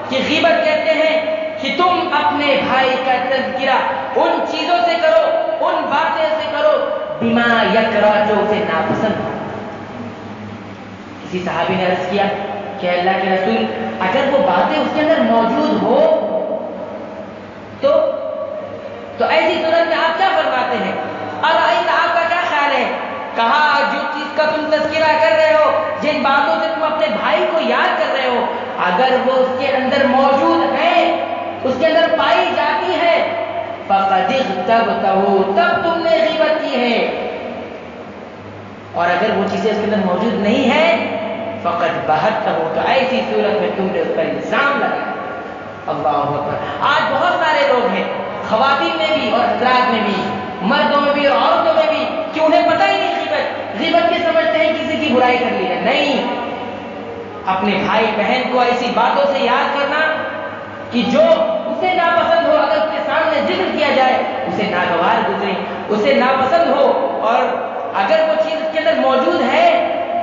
کہ غیبت کہتے ہیں کہ تم اپنے بھائی کا تذکرہ ان چیزوں سے کرو، ان باتیں سے کرو بما یکرہ جو اسے ناپسند ہو۔ کسی صحابی نے عرض کیا کہ اللہ کے رسول اگر وہ باتیں اس کے اندر موجود ہو تو ایسی صورت میں آپ کیا فرماتے ہیں؟ ارائیت، آپ کا کیا خیال ہے؟ کہا جو چیز کا تم تذکرہ کر رہے ہو، جن باتوں سے تم اپنے بھائی کو یاد کر رہے ہو، اگر وہ اس کے اندر موجود ہے، اس کے اندر پائی جاتی ہے، فقد اغتبتہ، تب تم نے غیبت کی ہے، اور اگر وہ چیزیں اس کے اندر موجود نہیں ہے فقد بہتہ، تو ایسی صورت میں تم نے اس پر الزام لگایا۔ اللہ اکبر۔ آج بہت سارے لوگ ہیں، خواتین میں بھی اور حضرات میں بھی، مردوں میں بھی اور عورتوں میں بھی، کہ انہیں پتہ ہی نہیں غیبت کے سمجھتے ہیں کسی کی برائی کر لی ہے۔ نہیں، اپنے بھائی بہن کو ایسی باتوں سے یاد کرنا کہ جو اسے ناپسند ہو، اگر اس کے سامنے ذکر کیا جائے اسے ناگوار گزرے، اسے ناپسند ہو، اور اگر وہ چیز اس کے اندر موجود ہے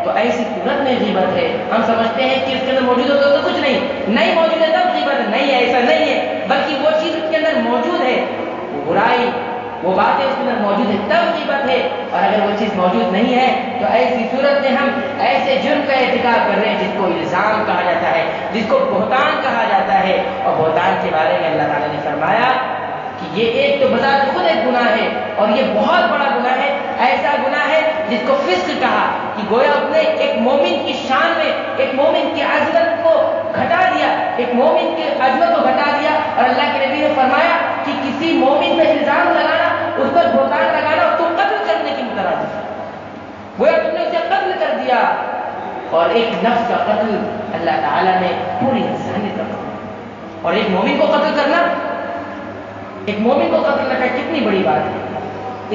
تو ایسی صورت میں غیبت ہے۔ ہم سمجھتے ہیں کہ اس کے اندر موجود ہو تو کچھ نہیں موجود ہے تب غیبت ہے، نہیں ہے، ایسا نہیں ہے، بلکہ وہ چیز اس کے اندر موجود ہے، وہ برائی، وہ باتیں اس کے اندر موجود ہے تب غیبت ہے، اور اگر وہ چیز موجود نہیں ہے تو ایسی صورت میں ہم ایسے جرم کا ارتکاب کر رہے ہیں جس کو الزام کہا جاتا ہے، جس کو بہتان کہا جاتا ہے۔ اور بہتان کے بارے میں اللہ تعالیٰ نے فرمایا کہ یہ ایک تو بذات خود ایک گناہ ہے، اور یہ بہت بڑا گناہ ہے، ایسا گناہ ہے جس کو فسق کہا، کہ گویا اپنے ایک مومن کی شان میں، ایک مومن کی عظمت کو گھٹا دیا، ایک مومن کی عظمت کو گھٹا دیا. اور اللہ کے نبی نے فرمایا کہ کسی مومن پہ الزام لگانا، اس پر بہتان لگانا اور تم قتل کرنے کی مترادف ہے. گویا تم نے اسے قتل کر دیا. اور ایک نفس کا قتل اللہ تعالیٰ نے پوری انسانیت کا قتل. اور ایک مومن کو قتل کرنا، ایک مومن کو قتل کرنا کتنی بڑی بات ہے.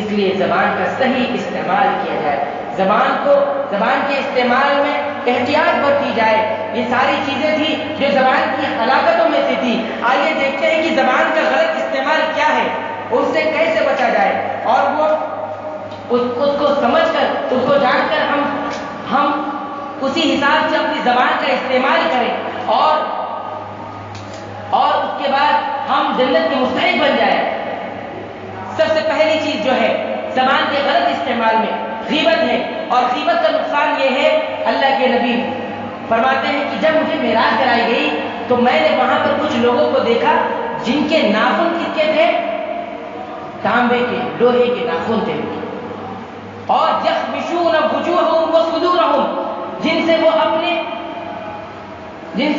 اس لیے زبان کا صحیح استعمال کیا جائے، زبان کے استعمال میں احتیاط برتی جائے. یہ ساری چیزیں تھی جو زبان کی ہلاکتوں میں سے تھی. آئیے دیکھتے ہیں کہ زبان کا غلط استعمال کیا ہے، اس سے کیسے بچا جائے، اور وہ اس کو سمجھ کر، اس کو جان کر ہم اسی حساب سے اپنی زبان کا استعمال کریں اور اس کے بعد ہم جنت کے مستحق بن جائیں. سب سے پہلی چیز جو ہے زبان کے غلط استعمال میں غیبت ہے. اور غیبت کا نقصان یہ ہے، اللہ کے نبی فرماتے ہیں کہ جب مجھے معراج کرائی گئی تو میں نے وہاں پر کچھ لوگوں کو دیکھا جن کے ناخن کس کے تھے؟ تانبے کے، لوہے کے ناخن تھے. اور یخمشون وجوہہم وصدورہم، جن سے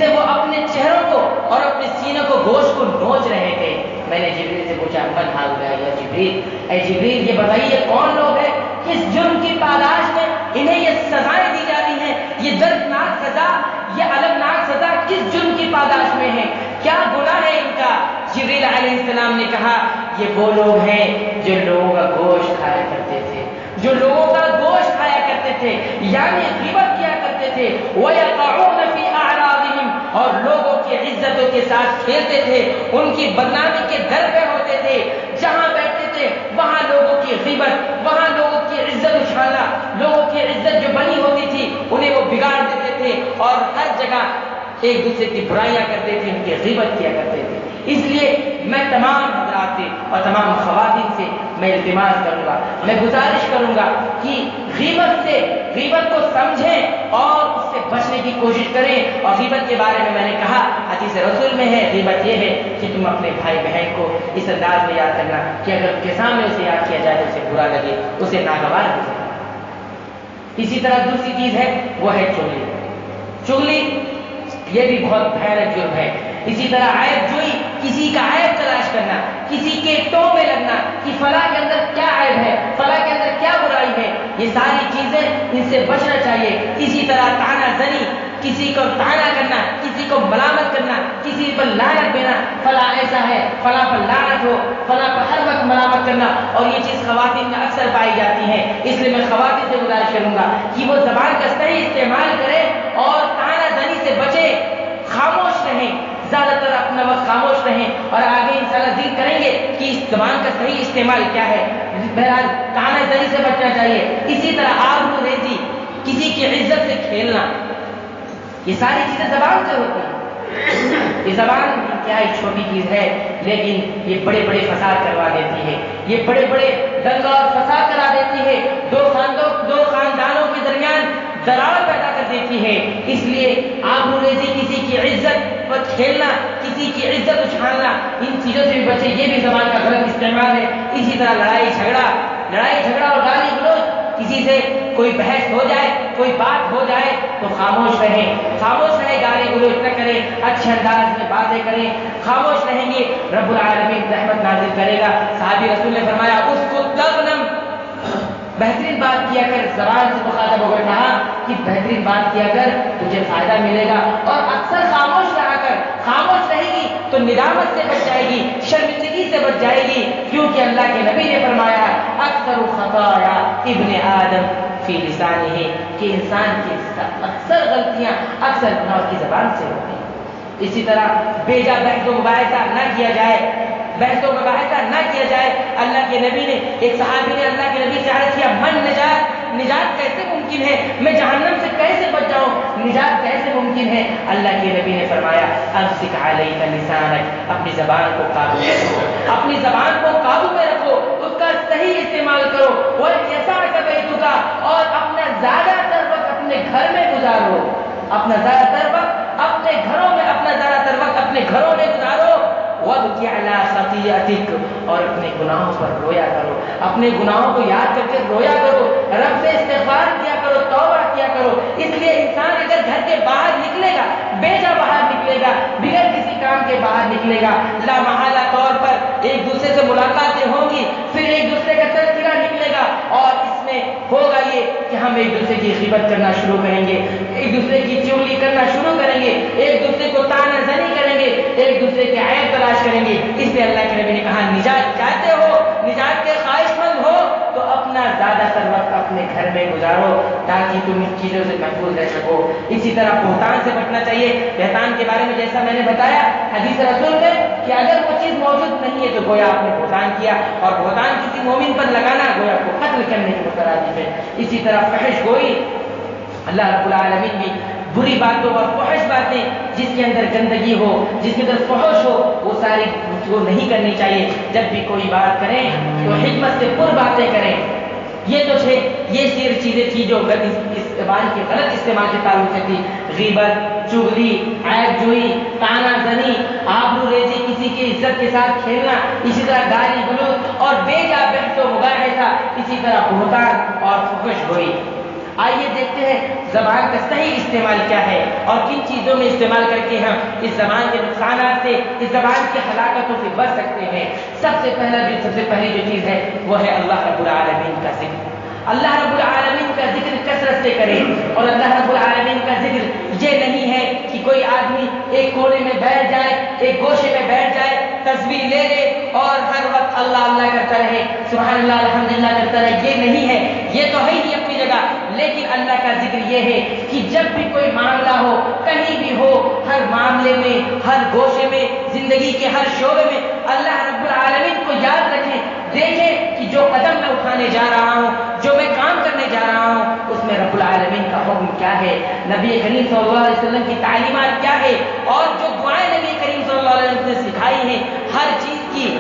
وہ اپنے چہروں کو اور اپنے سینوں کو، گوشت کو نوچ رہے تھے. میں نے جبریل سے پوچھا من ہؤلاء یا جبریل، اے جبریل یہ بتائیے کون لوگ ہیں، کس جرم کی پاداش میں انہیں یہ سزائیں دی جاتی ہیں، یہ دردناک سزا، یہ المناک سزا کس جرم کی پاداش میں ہے، کیا گناہ ہے ان کا؟ جبریل علیہ السلام نے کہا یہ وہ لوگ ہیں جو لوگوں کا گوشت کھایا کرتے تھے، جو لوگوں کا گوشت کھایا کرتے تھے، یعنی غیبت کیا کرتے تھے. وَيَقَعُونَ فِي أَعْرَاضِهِمْ، اور لوگوں کی عزتوں کے ساتھ کھیلتے تھے، ان کی بدنامی کے در پہ ہوتے تھے. جہاں بیٹھتے تھے وہاں لوگوں کی غیبت، وہاں لوگوں کی عزت اچھالنا، لوگوں کی عزت جو بنی ہوتی تھی انہیں وہ بگاڑ دیتے تھے اور ہر جگہ ایک دوسرے کی برائیاں کرتے تھے، ان کی غیبت کیا کرتے تھے. اس لیے میں تمام حضرات سے اور تمام خواتین سے میں التماس کروں گا، میں گزارش کروں گا کہ غیبت کو سمجھیں اور اس سے بچنے کی کوشش کریں. اور غیبت کے بارے میں نے کہا حدیث رسول میں ہے، غیبت یہ ہے کہ تم اپنے بھائی بہن کو اس انداز میں یاد کرنا کہ اگر اس کے سامنے اسے یاد کیا جائے تو اسے برا لگے، اسے ناگوار لگے. اسی طرح دوسری چیز ہے وہ ہے چغلی. چغلی یہ بھی بہت بھیانک جرم ہے. اسی طرح عیب جوئی، کسی کا عیب تلاش کرنا، کسی کے ٹو میں لگنا کہ فلاں کے اندر کیا عیب ہے، فلاں کے اندر کیا برائی ہے، یہ ساری چیزیں ان سے بچنا چاہیے. اسی طرح طعنہ زنی، کسی کو طعنہ کرنا، کسی کو ملامت کرنا، کسی پر لعنت دینا، فلاں ایسا ہے، فلاں پر لعنت ہو، فلاں پر ہر وقت ملامت کرنا. اور یہ چیز خواتین میں اکثر پائی جاتی ہے. اس لیے میں خواتین سے گزارش کروں گا کہ وہ زبان کا صحیح استعمال کریں اور طعنہ زنی سے بچیں، خاموش رہیں، زیادہ تر اپنا وقت خاموش رہیں. اور آگے انشاءاللہ ذکر کریں گے کہ اس زبان کا صحیح استعمال کیا ہے. بہرحال طعنہ زنی سے بچنا چاہیے. اسی طرح آبرو ریزی، کسی کی عزت سے کھیلنا، یہ ساری چیزیں زبان سے ہوتی ہیں. یہ زبان کیا ایک چھوٹی چیز ہے لیکن یہ بڑے بڑے فساد کروا دیتی ہے، یہ بڑے بڑے دنگا اور فساد کرا دیتی ہے، دو خاندانوں کے درمیان دراڑ پیدا کر دیتی ہے. اس لیے آبرو ریزی، کسی کی عزت پر کھیلنا، کسی کی عزت اچھالنا، ان چیزوں سے بھی بچے، یہ بھی زبان کا غلط استعمال ہے. اسی طرح لڑائی جھگڑا اور گالی گلوچ، کسی سے کوئی بحث ہو جائے، کوئی بات ہو جائے تو خاموش رہیں، گالی گلوچ نہ کریں، اچھے انداز میں باتیں کریں. خاموش رہیں گے رب العالمین رحمت نازل کرے گا. صحابی رسول نے فرمایا اس کو تغنم، بہترین بات کیا کر، زبان سے مخاطب ہو کر کہا کہ بہترین بات کیا کر، تجھے فائدہ ملے گا. اور اکثر خاموش رہا کر، خاموش رہے گی تو ندامت سے بچ جائے گی، شرمندگی سے بچ جائے گی. کیونکہ اللہ کے نبی نے فرمایا اکثر خطایا ابن آدم فی لسانہ، کہ انسان کی اکثر غلطیاں، اکثر گناہ کی زبان سے ہوتی ہیں. اسی طرح بیجا بحث و مباحثہ نہ کیا جائے. اللہ کے نبی نے، ایک صحابی نے اللہ کے نبی سے عرض کیا من نجات کیسے ممکن ہے، میں جہنم سے کیسے بچ جاؤں، نجات کیسے ممکن ہے؟ اللہ کے نبی نے فرمایا امسک علیک لسانک، اپنی زبان کو قابو میں رکھو، اپنی زبان کو قابو میں رکھو، اس کا صحیح استعمال کرو. وَلْيَسَعْكَ بَيْتُكَ، اور اپنا زیادہ تر وقت اپنے گھر میں گزارو، اپنا زیادہ تر وقت اپنے گھروں میں گزارو. وَابْكِ عَلَىٰ خَطِيئَتِكَ، اور اپنے گناہوں پر رویا کرو، اپنے گناہوں کو یاد کر کے رویا کرو، رب سے استغفار کیا کرو، توبہ کیا کرو. اس لیے انسان اگر گھر کے باہر نکلے گا، بیجا باہر نکلے نکلے گا، بغیر کسی کام کے باہر نکلے گا، لامحالہ طور پر ایک دوسرے سے ملاقاتیں ہوں گی، پھر ایک دوسرے کا تذکرہ نکلے گا، اور اس میں ہوگا یہ کہ ہم ایک دوسرے کی غیبت کرنا شروع کریں گے، ایک دوسرے کی چغلی کرنا شروع کریں گے، ایک دوسرے کو طعنہ زنی کریں گے، ایک دوسرے کے عیب تلاش کریں گے۔ اس لیے اللہ کے نبی نے کہا نجات چاہتے ہو، نجات کے خواہش مند ہو تو اپنا زیادہ تر وقت اپنے گھر میں گزارو تاکہ تم ان چیزوں سے محفوظ رہ سکو۔ اسی طرح بہتان سے بچنا چاہیے۔ بہتان کے بارے میں جیسا میں نے بتایا حدیث رسول میں کہ اگر وہ چیز موجود نہیں ہے تو گویا آپ نے بہتان کیا، اور بہتان کسی مومن پر لگانا گویا کو قتل کرنے کے مترادف ہے۔ اسی طرح فحش گوئی، اللہ رب العالمین کی بری باتوں اور فحش باتیں جس کے اندر گندگی ہو، جس کے اندر فحش ہو، وہ ساری وہ نہیں کرنی چاہیے۔ جب بھی کوئی بات کریں تو حکمت سے پر باتیں کریں۔ یہ تو تھے، یہ سیر چیزیں تھی جو اس زبان کے غلط استعمال کے تعلق سے تھی۔ غیبت، چغلی، عیب جوئی، طعنہ زنی، آبرو ریزی، کسی کی عزت کے ساتھ کھیلنا، اسی طرح گالی گلوچ اور بے جا بحث و مباحثہ، اسی طرح بہتان اور فحش گوئی۔ آئیے دیکھتے ہیں زبان کا صحیح استعمال کیا ہے اور کن چیزوں میں استعمال کر کے ہم اس زبان کے نقصانات سے، اس زبان کی ہلاکتوں سے بچ سکتے ہیں۔ سب سے پہلی جو چیز ہے وہ ہے اللہ رب العالمین کا ذکر۔ اللہ رب العالمین کا ذکر کثرت سے کرے، اور اللہ رب العالمین کا ذکر یہ نہیں ہے کہ کوئی آدمی ایک کونے میں بیٹھ جائے، ایک گوشے میں بیٹھ جائے، تصویر لے لے اور ہر وقت اللہ اللہ کرتا رہے، سبحان اللہ الحمدللہ کرتا رہے۔ یہ نہیں ہے، یہ تو ہے ہی اپنی جگہ، لیکن اللہ کا ذکر یہ ہے کہ جب بھی کوئی معاملہ ہو، کہیں بھی ہو، ہر معاملے میں، ہر گوشے میں، زندگی کے ہر شعبے میں اللہ رب العالمین کو یاد رکھیں۔ دیکھیں کہ جو قدم میں اٹھانے جا رہا ہوں، جو میں کام کرنے جا رہا ہوں، اس میں رب العالمین کا حکم کیا ہے، نبی کریم صلی اللہ علیہ وسلم کی تعلیمات کیا ہے، اور جو دعائیں نبی کریم صلی اللہ علیہ وسلم نے سکھائی ہیں، ہر چیز کی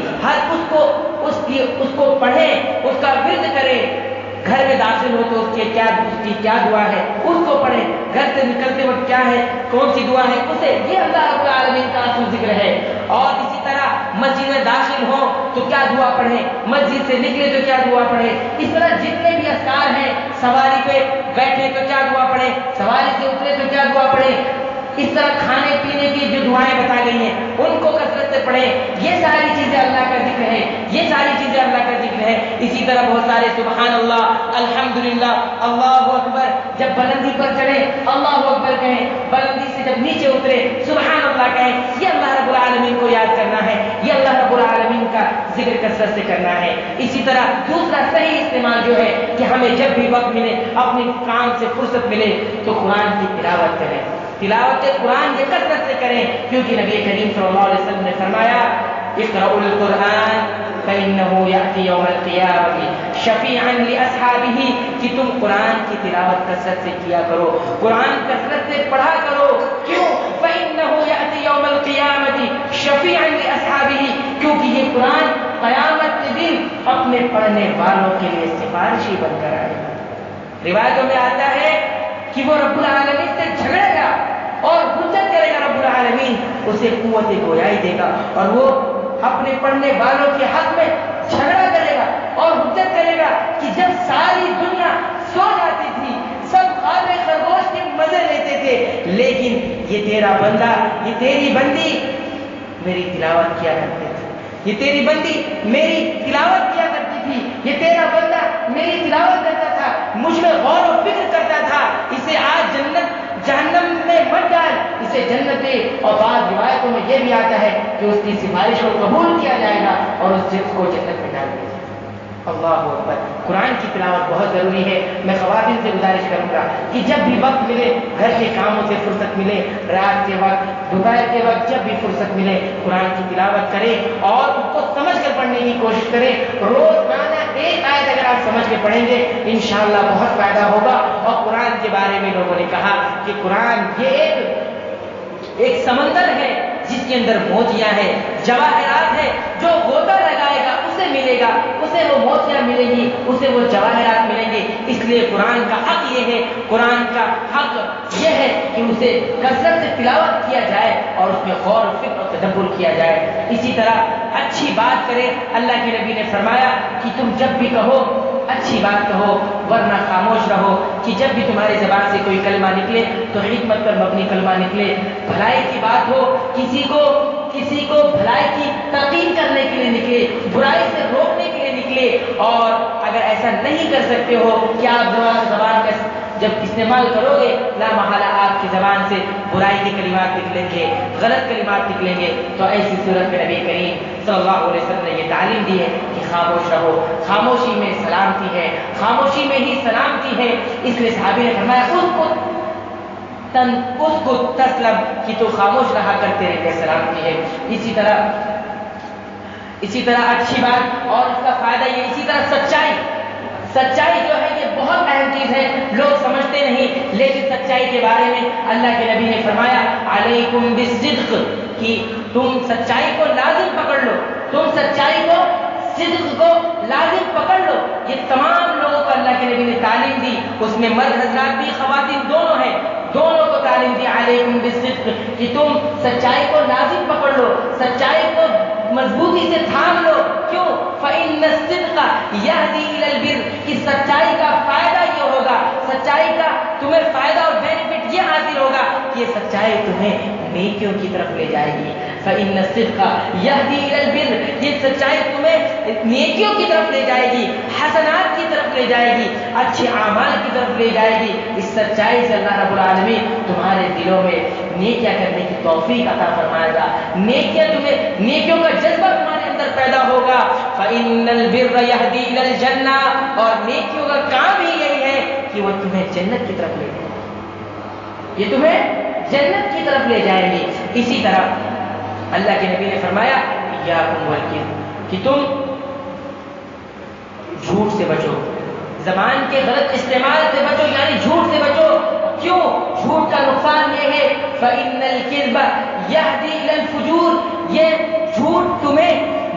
اس کو پڑھیں، اس کا ورد کریں۔ گھر میں داخل ہو تو اس کی کیا دعا ہے اس کو پڑھیں، گھر سے نکلتے وقت کیا ہے، کون سی دعا ہے اسے، یہ اللہ رب العالمین کا اصل ذکر ہے۔ اور اسی طرح مسجد میں داخل ہو تو کیا دعا پڑھیں، مسجد سے نکلے تو کیا دعا پڑھیں، اس طرح جتنے بھی اذکار ہیں، سواری پہ بیٹھے تو کیا دعا پڑھیں، سواری سے اترے تو کیا دعا پڑھیں، اس طرح کھانے پینے کی جو دعائیں بتا گئی ہیں ان کو کثرت سے پڑھیں۔ یہ ساری چیزیں اللہ کا ذکر ہے، یہ ساری چیزیں اللہ کا ذکر ہے۔ اسی طرح بہت سارے سبحان اللہ، الحمدللہ، اللہ اکبر، جب بلندی پر چڑھے اللہ اکبر کہیں، بلندی سے جب نیچے اترے سبحان اللہ کہیں، یہ اللہ رب العالمین کو یاد کرنا ہے، یہ اللہ رب العالمین کا ذکر کثرت سے کرنا ہے۔ اسی طرح دوسرا صحیح استعمال جو ہے کہ ہمیں جب بھی وقت ملے، اپنے کام سے فرصت ملے تو قرآن کی تلاوت کریں، تلاوت قرآن یہ کثرت سے کریں، کیونکہ نبی کریم صلی اللہ علیہ وسلم نے فرمایا اقرأوا القرآن فإنه يأتي يوم القيامة شفيعا لأصحابه، کہ تم قرآن کی تلاوت کثرت سے کیا کرو، قرآن کثرت سے پڑھا کرو۔ کیوں؟ فإنه يأتي يوم القيامة شفيعا لأصحابه، کیونکہ یہ قرآن قیامت کے دن اپنے پڑھنے والوں کے لیے سفارشی بن کر آئے گا۔ روایتوں میں آتا ہے کہ وہ رب العالمین سے جھگڑے گا اور حجت کرے گا، رب العالمین اسے قوت گویائی دے گا اور وہ اپنے پڑھنے والوں کے حق میں جھگڑا کرے گا اور حجت کرے گا کہ جب ساری دنیا سو جاتی تھی، سب خواب خرگوش کے مزے لیتے تھے، لیکن یہ تیرا بندہ، یہ تیری بندی میری تلاوت کیا کرتے تھے، یہ تیری بندی میری تلاوت کیا کرتی تھی، یہ تیرا بندہ میری تلاوت کرتا تھا، مجھ میں غور و فکر کرتا تھا، اسے آج جہنم میں مت ڈال، اسے جنت دے۔ اور بعض روایتوں میں یہ بھی آتا ہے کہ اس کی سفارش کو قبول کیا جائے گا اور اس جنس کو جنت میں ڈال دیا جائے گا۔ اللہ اکبر۔ قرآن کی تلاوت بہت ضروری ہے۔ میں خواتین سے گزارش کروں گا کہ جب بھی وقت ملے، گھر کے کاموں سے فرصت ملے، رات کے وقت، دوپہر کے وقت، جب بھی فرصت ملے قرآن کی تلاوت کریں اور اس کو سمجھ کر پڑھنے کی کوشش کریں۔ روزانہ ایک آیت اگر آپ سمجھ کے پڑھیں گے انشاءاللہ بہت فائدہ ہوگا۔ اور قرآن کے بارے میں لوگوں نے کہا کہ قرآن یہ ایک سمندر ہے جس کے اندر موتیاں ہیں، جواہرات ہیں، جو غوطہ لگائے گا اسے ملے گا، اسے وہ موتیاں ملیں گی، اسے وہ جواہرات ملیں گے۔ اس لیے قرآن کا حق یہ ہے، قرآن کا حق یہ ہے کہ اسے کثرت سے تلاوت کیا جائے اور اس میں غور و فکر و تدبر کیا جائے۔ اسی طرح اچھی بات کرے، اللہ کے نبی نے فرمایا کہ تم جب بھی کہو اچھی بات کہو، ورنہ خاموش رہو کہ جب بھی تمہاری زبان سے کوئی کلمہ نکلے تو حکمت پر مبنی کلمہ نکلے، بھلائی کی بات ہو، کسی کو بھلائی کی تلقین کرنے کے لیے نکلے، برائی سے روکنے کے لیے نکلے۔ اور اگر ایسا نہیں کر سکتے ہو کہ آپ زبان کا جب استعمال کرو گے لا محالہ آپ کی زبان سے برائی کے کلمات نکلیں گے، غلط کلمات نکلیں گے، تو ایسی صورت میں نبی کریم صلی اللہ علیہ وسلم نے یہ تعلیم دی ہے کہ خاموش رہو، خاموشی میں سلامتی ہے، خاموشی میں ہی سلامتی ہے۔ اس لیے صحابی نے فرمایا اس کو تسلم کہ تو خاموش رہا کر، تیرے لیے سلامتی ہے۔ اسی طرح اچھی بات اور اس کا فائدہ یہ، اسی طرح سچائی جو ہے یہ بہت اہم چیز ہے، لوگ سمجھتے نہیں، لیکن سچائی کے بارے میں اللہ کے نبی نے فرمایا علیکم بالصدق، کہ تم سچائی کو لازم پکڑ لو، تم سچائی کو، صدق کو لازم پکڑ لو۔ یہ تمام لوگوں کو اللہ کے نبی نے تعلیم دی، اس میں مرد حضرات بھی خواتین دونوں ہیں، دونوں کو تعلیم دی علیکم بالصدق، کہ تم سچائی کو لازم پکڑ لو، سچائی کو مضبوطی سے تھام لو۔ کیوں؟ فإن الصدق يهدي إلى البر، کہ سچائی کا فائدہ یہ ہوگا، سچائی کا تمہیں فائدہ اور بینیفٹ یہ حاصل ہوگا کہ یہ سچائی تمہیں نیکیوں کی طرف لے جائے گی۔ فإن الصدق يهدي إلى البر، یہ سچائی تمہیں نیکیوں کی طرف لے جائے گی، حسنات کی طرف لے جائے گی، اچھے اعمال کی طرف لے جائے گی۔ اس سچائی سے اللہ رب العالمین تمہارے دلوں میں نیکیاں کرنے کی توفیق عطا فرمائے گا، نیکیوں کا جذبہ تمہارے اندر پیدا ہوگا۔ فإن البر يهدي إلى الجنة، اور نیکیوں کا کام ہی یہی ہے کہ وہ تمہیں جنت کی طرف لے جائیں گے، یہ تمہیں جنت کی طرف لے جائیں گے۔ اسی طرح اللہ کے نبی نے فرمایا إياكم والكذب، کہ تم جھوٹ سے بچو، زبان کے غلط استعمال سے بچو، یعنی جھوٹ سے بچو۔ کیوں؟ جھوٹ کا نقصان یہ ہے فإن الكذب يهدي إلى الفجور، یہ جھوٹ تمہیں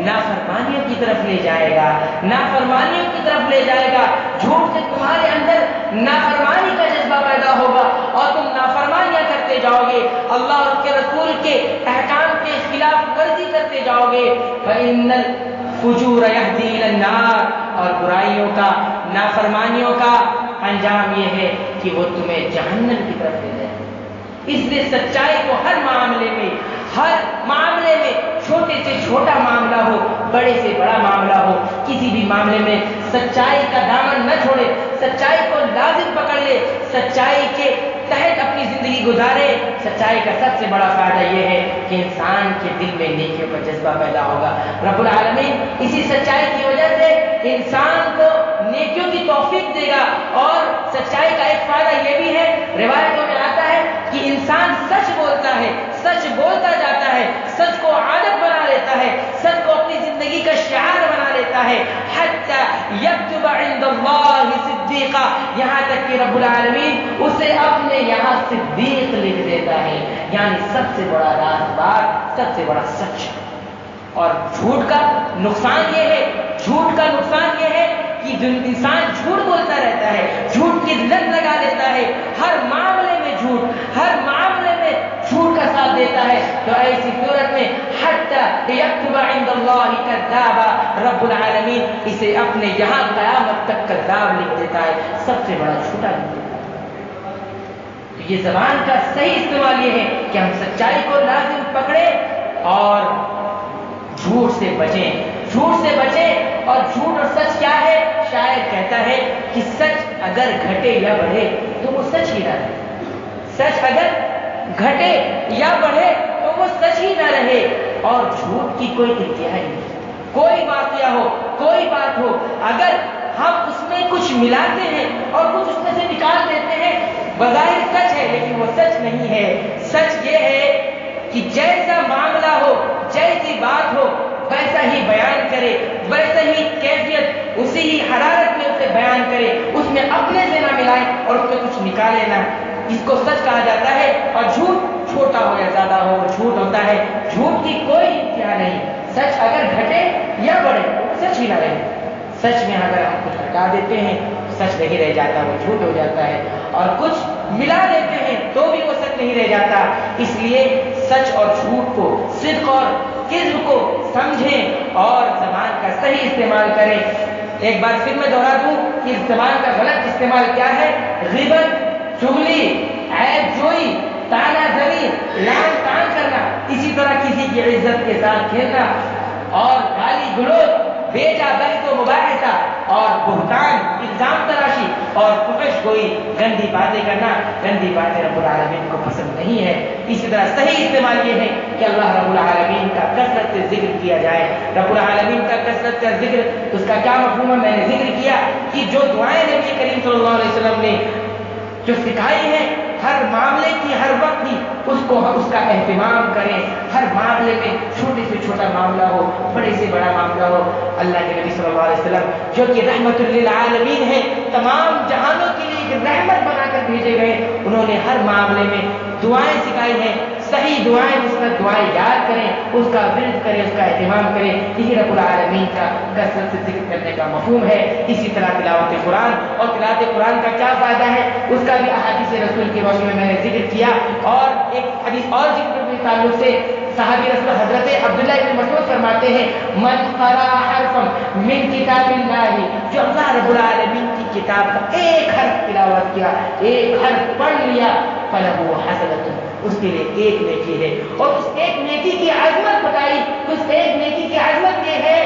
نافرمانیوں کی طرف لے جائے گا، نافرمانیوں کی طرف لے جائے گا۔ جھوٹ سے تمہارے اندر نافرمانی کا جذبہ پیدا ہوگا اور تم نافرمانیاں کرتے جاؤ گے، اللہ اور اس کے رسول کے احکام کے خلاف ورزی کرتے جاؤ گے۔ فإن الفجور يهدي إلى النار، اور برائیوں کا، نافرمانیوں کا انجام یہ ہے کہ وہ تمہیں جہنم کی طرف لے جائے۔ اس لیے سچائی کو ہر معاملے میں چھوٹے سے چھوٹا معاملہ ہو، بڑے سے بڑا معاملہ ہو، کسی بھی معاملے میں سچائی کا دامن نہ چھوڑے، سچائی کو لازم پکڑ لے، سچائی کے تحت اپنی زندگی گزارے۔ سچائی کا سب سے بڑا فائدہ یہ ہے کہ انسان کے دل میں نیکیوں کا جذبہ پیدا ہوگا۔ رب العالمین اسی سچائی کی وجہ سے انسان کو نیکیوں کی توفیق دے گا۔ اور سچائی کا ایک فائدہ یہ بھی ہے، روایتوں میں آتا ہے کہ انسان سچ بولتا ہے، سچ بولتا جاتا ہے، سچ کو عادت بنا لیتا ہے، سچ کو اپنی زندگی کا شعار بنا لیتا ہے، حتی یکتب عند اللہ صدیقا، یہاں تک کہ رب العالمین اسے اپنے یہاں صدیق لکھ دیتا ہے، یعنی سب سے بڑا راز بات، سب سے بڑا سچ۔ اور جھوٹ کا نقصان یہ ہے کہ انسان جھوٹ بولتا رہتا ہے، جھوٹ کی لت لگا لیتا ہے، ہر معاملے میں جھوٹ کا ساتھ دیتا ہے۔ تو ایسی صورت میں حتی یکتب عند اللہ کذابا، رب العالمین اسے اپنے یہاں قیامت تک کذاب لکھ دیتا ہے، سب سے بڑا جھوٹا لکھ دیتا ہے۔ تو یہ زبان کا صحیح استعمال یہ ہے کہ ہم سچائی کو لازم پکڑیں اور جھوٹ سے بچیں۔ اور جھوٹ اور سچ کیا ہے؟ شاعر کہتا ہے کہ سچ اگر گھٹے یا بڑھے تو وہ سچ ہی نہ رہے، سچ اگر گھٹے یا بڑھے تو وہ سچ ہی نہ رہے۔ اور جھوٹ کی کوئی انتہا نہیں، کوئی واقعہ ہو، کوئی بات ہو، اگر ہم اس میں کچھ ملاتے ہیں اور کچھ اس میں سے نکال دیتے ہیں، بظاہر سچ ہے لیکن وہ سچ نہیں ہے۔ سچ یہ ہے کہ جیسا معاملہ ہو، جیسی بات ہو، ویسا ہی بیان کرے، ویسا ہی کیفیت، اسی ہی حرارت میں اسے بیان کرے، اس میں اپنے سے نہ ملائے اور اس میں کچھ نکالے نہ۔ اس کو سچ کہا جاتا ہے۔ اور جھوٹ چھوٹا ہو یا زیادہ ہو وہ جھوٹ ہوتا ہے، جھوٹ کی کوئی انتہا نہیں۔ سچ اگر گھٹے یا بڑھے سچ ہی نہ رہے، سچ میں اگر ہم کچھ ہٹا دیتے ہیں سچ نہیں رہ جاتا، وہ جھوٹ ہو جاتا ہے، اور کچھ ملا دیتے ہیں تو بھی وہ سچ نہیں رہ جاتا۔ اس لیے سچ اور جھوٹ کو، صدق اور کذب کو سمجھیں اور زبان کا صحیح استعمال کریں۔ ایک بار پھر میں دوہرا دوں کہ اس زبان کا غلط استعمال کیا ہے؟ غیبت، چغلی، عیب جوئی، تانا زنی، لعن طعن کرنا، اسی طرح کسی کی عزت کے ساتھ کھیلنا، اور گالی گلوچ، بیجا بحث و مباحثہ، اور بہتان، الزام تراشی، اور فحش گوئی، گندی باتیں کرنا، گندی باتیں رب العالمین کو پسند نہیں ہے۔ اسی طرح صحیح استعمال یہ ہے کہ اللہ رب العالمین کا کثرت سے ذکر کیا جائے۔ رب العالمین کا کثرت کا ذکر، اس کا کیا مفہوم ہے؟ میں نے ذکر کیا کہ جو دعائیں نبی کریم صلی اللہ علیہ وسلم نے جو سکھائی ہیں، ہر معاملے کی ہر وقت ہی اس کا اہتمام کریں۔ ہر معاملے میں چھوٹے سے چھوٹا معاملہ ہو، بڑے سے بڑا معاملہ ہو، اللہ کے نبی صلی اللہ علیہ وسلم جو کہ رحمت للعالمین ہے، تمام جہانوں کے لیے ایک رحمت بنا کر بھیجے گئے، انہوں نے ہر معاملے میں دعائیں سکھائی ہیں۔ صحیح دعائیں، مثبت دعائیں یاد کریں، اس کا ورد کریں، اس کا اہتمام کریں۔ یہی رب العالمین کا کثرت سے ذکر کرنے کا مفہوم ہے۔ اسی طرح تلاوت قرآن، اور تلاوت قرآن کا کیا فائدہ ہے اس کا بھی احادیث رسول کی روشنی میں نے ذکر کیا۔ اور ایک حدیث اور ذکر کے تعلق سے صحابی رسول حضرت عبداللہ بن مسعود فرماتے ہیں، من قرأ حرفا من کتاب اللہ، جو اللہ رب العالمین کی کتاب کا ایک حرف تلاوت کیا، ایک حرف پڑھ لیا، فلہ حسنۃ، اس کے لیے ایک نیکی ہے۔ اور اس ایک نیکی کی عظمت بتائی، اس ایک نیکی کی عظمت یہ ہے،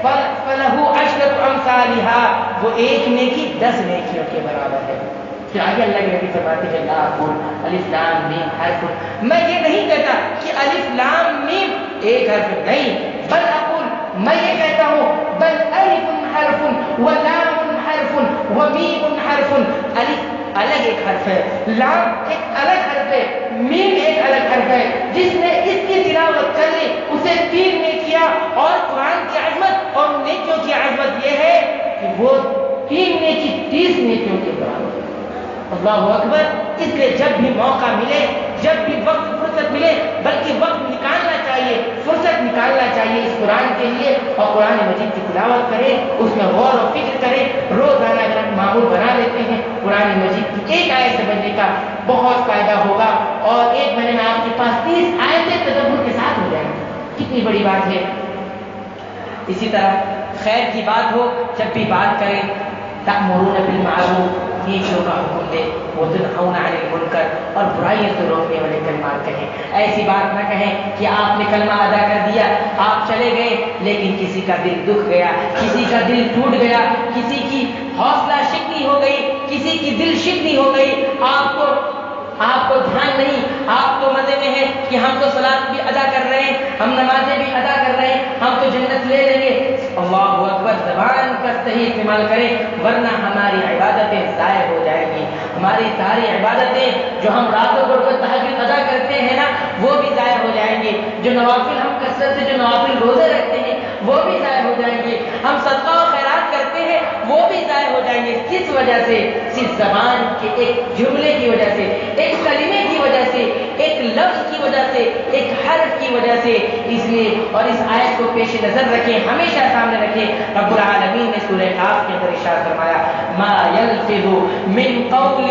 فلہ عشرۃ امثالھا، وہ ایک نیکی 10 نیکیوں کے برابر ہے۔ پھر آگے اللہ کے نبی فرماتے ہیں، لا اقول الف لام میم حرف، میں یہ نہیں کہتا کہ الف لام میم ایک حرف نہیں، بل اقول، میں یہ کہتا ہوں، بل الف حرف ولام حرف ومیم حرف، الف الگ ایک حرف ہے، لام ایک الگ حرف ہے، میم ایک الگ حرف ہے، جس نے اس کی تلاوت کر لی اسے 3 نیکیاں، اور قرآن کی عظمت اور نیکیوں کی عظمت یہ ہے کہ وہ 3 نیکی 30 نیکیوں کے برابر ہے۔ اللہ اکبر۔ اس لیے جب بھی موقع ملے، جب بھی وقت فرصت ملے، بلکہ وقت نکالنا چاہیے، فرصت نکالنا چاہیے اس قرآن کے لیے، اور قرآن مجید کی تلاوت کریں، اس میں غور و فکر کریں۔ روزانہ اگر ہم معمول بنا لیتے ہیں قرآن مجید کی ایک آیت سمجھنے کا، بہت فائدہ ہوگا، اور ایک مہینے میں آپ کے پاس 30 آیتیں تدبر کے ساتھ ہو جائیں گی، کتنی بڑی بات ہے۔ اسی طرح خیر کی بات ہو، جب بھی بات کریں، تأمرون بالمعروف، نیکیوں کا حکم دے، وتنہون عن المنکر، اور برائیوں سے روکنے والے کلمات کہیں۔ ایسی بات نہ کہیں کہ آپ نے کلمہ ادا کر دیا، آپ چلے گئے، لیکن کسی کا دل دکھ گیا، کسی کا دل ٹوٹ گیا، کسی کی حوصلہ شکنی ہو گئی، کسی کی دل شکنی ہو گئی، آپ کو دھیان نہیں، آپ تو مزے میں ہیں کہ ہم تو صلاۃ بھی ادا کر رہے ہیں، ہم نمازیں بھی ادا کر رہے ہیں، ہم تو جنت لے لیں گے۔ اللہ اکبر، زبان کا صحیح استعمال کریں، ورنہ ہماری عبادتیں ضائع ہو جائیں گی۔ ہماری ساری عبادتیں جو ہم راتوں کو تہجد ادا کرتے ہیں نا، وہ بھی ضائع ہو جائیں گی۔ جو نوافل ہم کثرت سے جو نوافل روزے رکھتے ہیں، وہ بھی ضائع ہو جائیں گے۔ ہم صدقہ و خیرات کرتے ہیں، وہ بھی ضائع ہو جائیں گے۔ کس وجہ سے؟ صرف زبان کے ایک جملے کی وجہ سے، ایک کلمے کی وجہ سے، ایک لفظ کی وجہ سے، ایک حرف کی وجہ سے۔ اس لیے اور اس آیت کو پیش نظر رکھیں، ہمیشہ سامنے رکھیں۔ رب العالمین نے سورہ قاف کے اندر ارشاد فرمایا، ما یلفظ من قول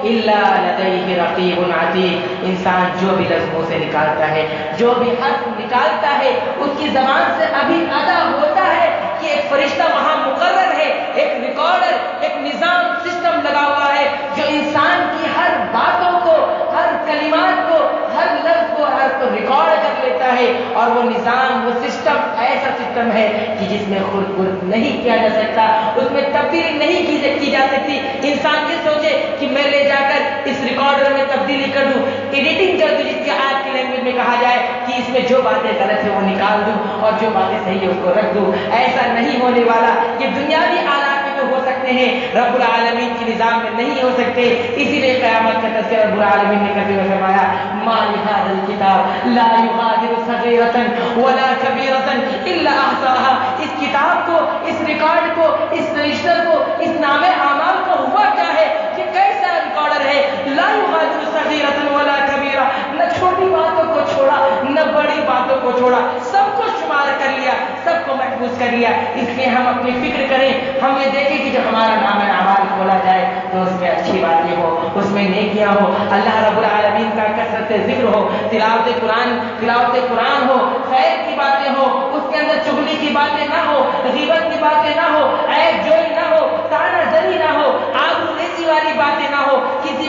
الا لدیہ رقیب عتید، انسان جو بھی لفظ منہ سے نکالتا ہے، جو بھی حرف نکالتا ہے، اس کی زبان سے ابھی ادا ہوتا ہے کہ ایک فرشتہ وہاں مقرر ہے، ایک ریکارڈر، ایک نظام سسٹم لگا ہوا ہے جو انسان کی ہر باتوں کو، ہر کلمات کو، ہر لفظ کو، حرف کو ریکارڈ کر لیتا ہے۔ اور وہ نظام، وہ سسٹم ایسا سسٹم ہے کہ جس میں خود گرد نہیں کیا جا سکتا، اس میں تبدیلی نہیں کی جا سکتی۔ انسان یہ سوچے کہ میں لے جا کر اس ریکارڈر میں تبدیلی کر دوں، ایڈیٹنگ کر دوں، جس کی آج کی لینگویج میں کہا جائے کہ اس میں جو باتیں غلط ہیں وہ نکال دوں اور جو باتیں صحیح ہیں اس کو رکھ دوں، ایسا نہیں ہونے والا۔ یہ دنیاوی آلات میں تو ہو سکتے ہیں، رب العالمین کے نظام میں نہیں ہو سکتے۔ اسی لیے قیامت کا تذکرہ رب العالمین نے کرتے ہوئے فرمایا، ما لهذا الكتاب لا يغادر صغيرة ولا كبيرة الا احصاها، اس کتاب کو، اس ریکارڈ کو، اس رجسٹر کو، اس نام اعمال کو ہوا کیا ہے کہ کیسا ریکارڈر ہے، لا يغادر صغيرة ولا كبيرة، نہ چھوٹی باتوں کو چھوڑا نہ بڑی باتوں کو چھوڑا، سب کو شمار کر لیا، سب کو محفوظ کر لیا۔ اس لیے ہم اپنی فکر کریں، ہم یہ دیکھیں کہ جو ہمارا نام اعمال کھولا جائے تو اس میں اچھی باتیں ہو، اس میں نیکیاں ہو، اللہ رب العالمین کا کثرت سے ذکر ہو، تلاوت قرآن ہو، خیر کی باتیں ہو، اس کے اندر چغلی کی باتیں نہ ہو، غیبت کی باتیں نہ ہو، عیب جو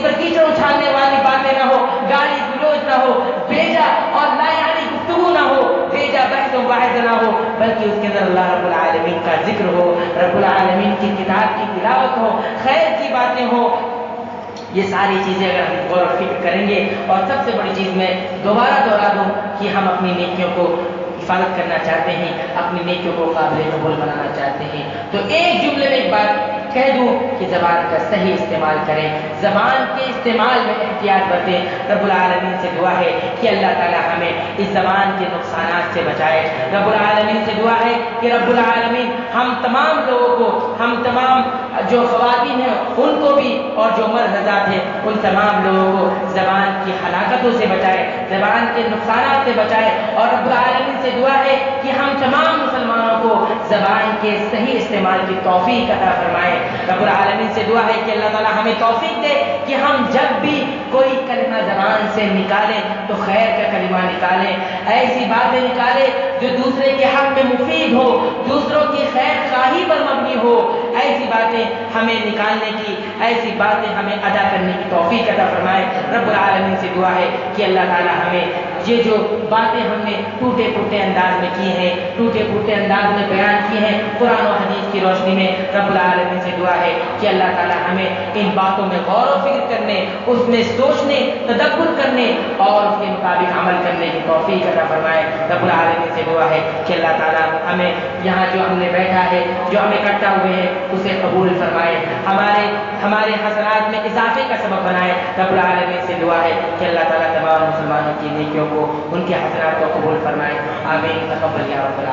کسی پر کیچڑ اچھالنے والی باتیں نہ ہو، گالی گلوچ نہ ہو، بھیجا اور لا یعنی گفتگو نہ ہو، بھیجا بحث و بحث نہ ہو، بلکہ اس کے اندر اللہ رب العالمین کا ذکر ہو، رب العالمین کی کتاب کی تلاوت ہو، خیر کی باتیں ہو. یہ ساری چیزیں اگر ہم غور و فکر کریں گے، اور سب سے بڑی چیز میں دوبارہ دوہرا دوں کہ ہم اپنی نیکیوں کو حفاظت کرنا چاہتے ہیں، اپنی نیکیوں کو قابل قبول بنانا چاہتے ہیں، تو ایک جملے میں ایک بات کہہ دوں کہ زبان کا صحیح استعمال کریں، زبان کے استعمال میں احتیاط برتیں. رب العالمین سے دعا ہے کہ اللہ تعالی ہمیں اس زبان کے نقصانات سے بچائے. رب العالمین سے دعا ہے کہ رب العالمین ہم تمام لوگوں کو، ہم تمام جو خواتین ہیں ان کو بھی، اور جو مرد حضرات ہیں ان تمام لوگوں کو زبان کی ہلاکتوں سے بچائے، زبان کے نقصانات سے بچائے. اور رب العالمین سے دعا ہے کہ ہم تمام مسلمانوں کو زبان کے صحیح استعمال کی توفیق عطا فرمائے. رب العالمین سے دعا ہے کہ اللہ تعالی ہمیں توفیق دے کہ ہم جب بھی کوئی کلمہ زبان سے نکالیں تو خیر کا کلمہ نکالیں، ایسی باتیں نکالیں جو دوسرے کے حق میں مفید ہو، دوسروں کی خیر خواہی پر مبنی ہو. ایسی باتیں ہمیں نکالنے کی، ایسی باتیں ہمیں ادا کرنے کی توفیق عطا فرمائے. رب العالمین سے دعا ہے کہ اللہ تعالی ہمیں یہ جو باتیں ہم نے ٹوٹے پھوٹے انداز میں کی ہیں، ٹوٹے پھوٹے انداز میں بیان کی ہیں قرآن و حدیث کی روشنی میں، رب العالمین سے دعا ہے کہ اللہ تعالی ہمیں ان باتوں میں غور و فکر کرنے، اس میں سوچنے، تدبر کرنے اور اس کے مطابق عمل کرنے کی توفیق عطا فرمائے. رب العالمین سے دعا ہے کہ اللہ تعالی ہمیں یہاں جو ہم نے بیٹھا ہے، جو ہم اکٹھا ہوئے ہیں، اسے قبول فرمائے، ہمارے حسنات میں اضافے کا سبب بنائے. رب العالمین سے دعا ہے کہ اللہ تعالی تمام مسلمانوں کی نیکیوں کو، ان کے حسنات کو قبول فرمائے. آمین. تقبل یا رب العالمین.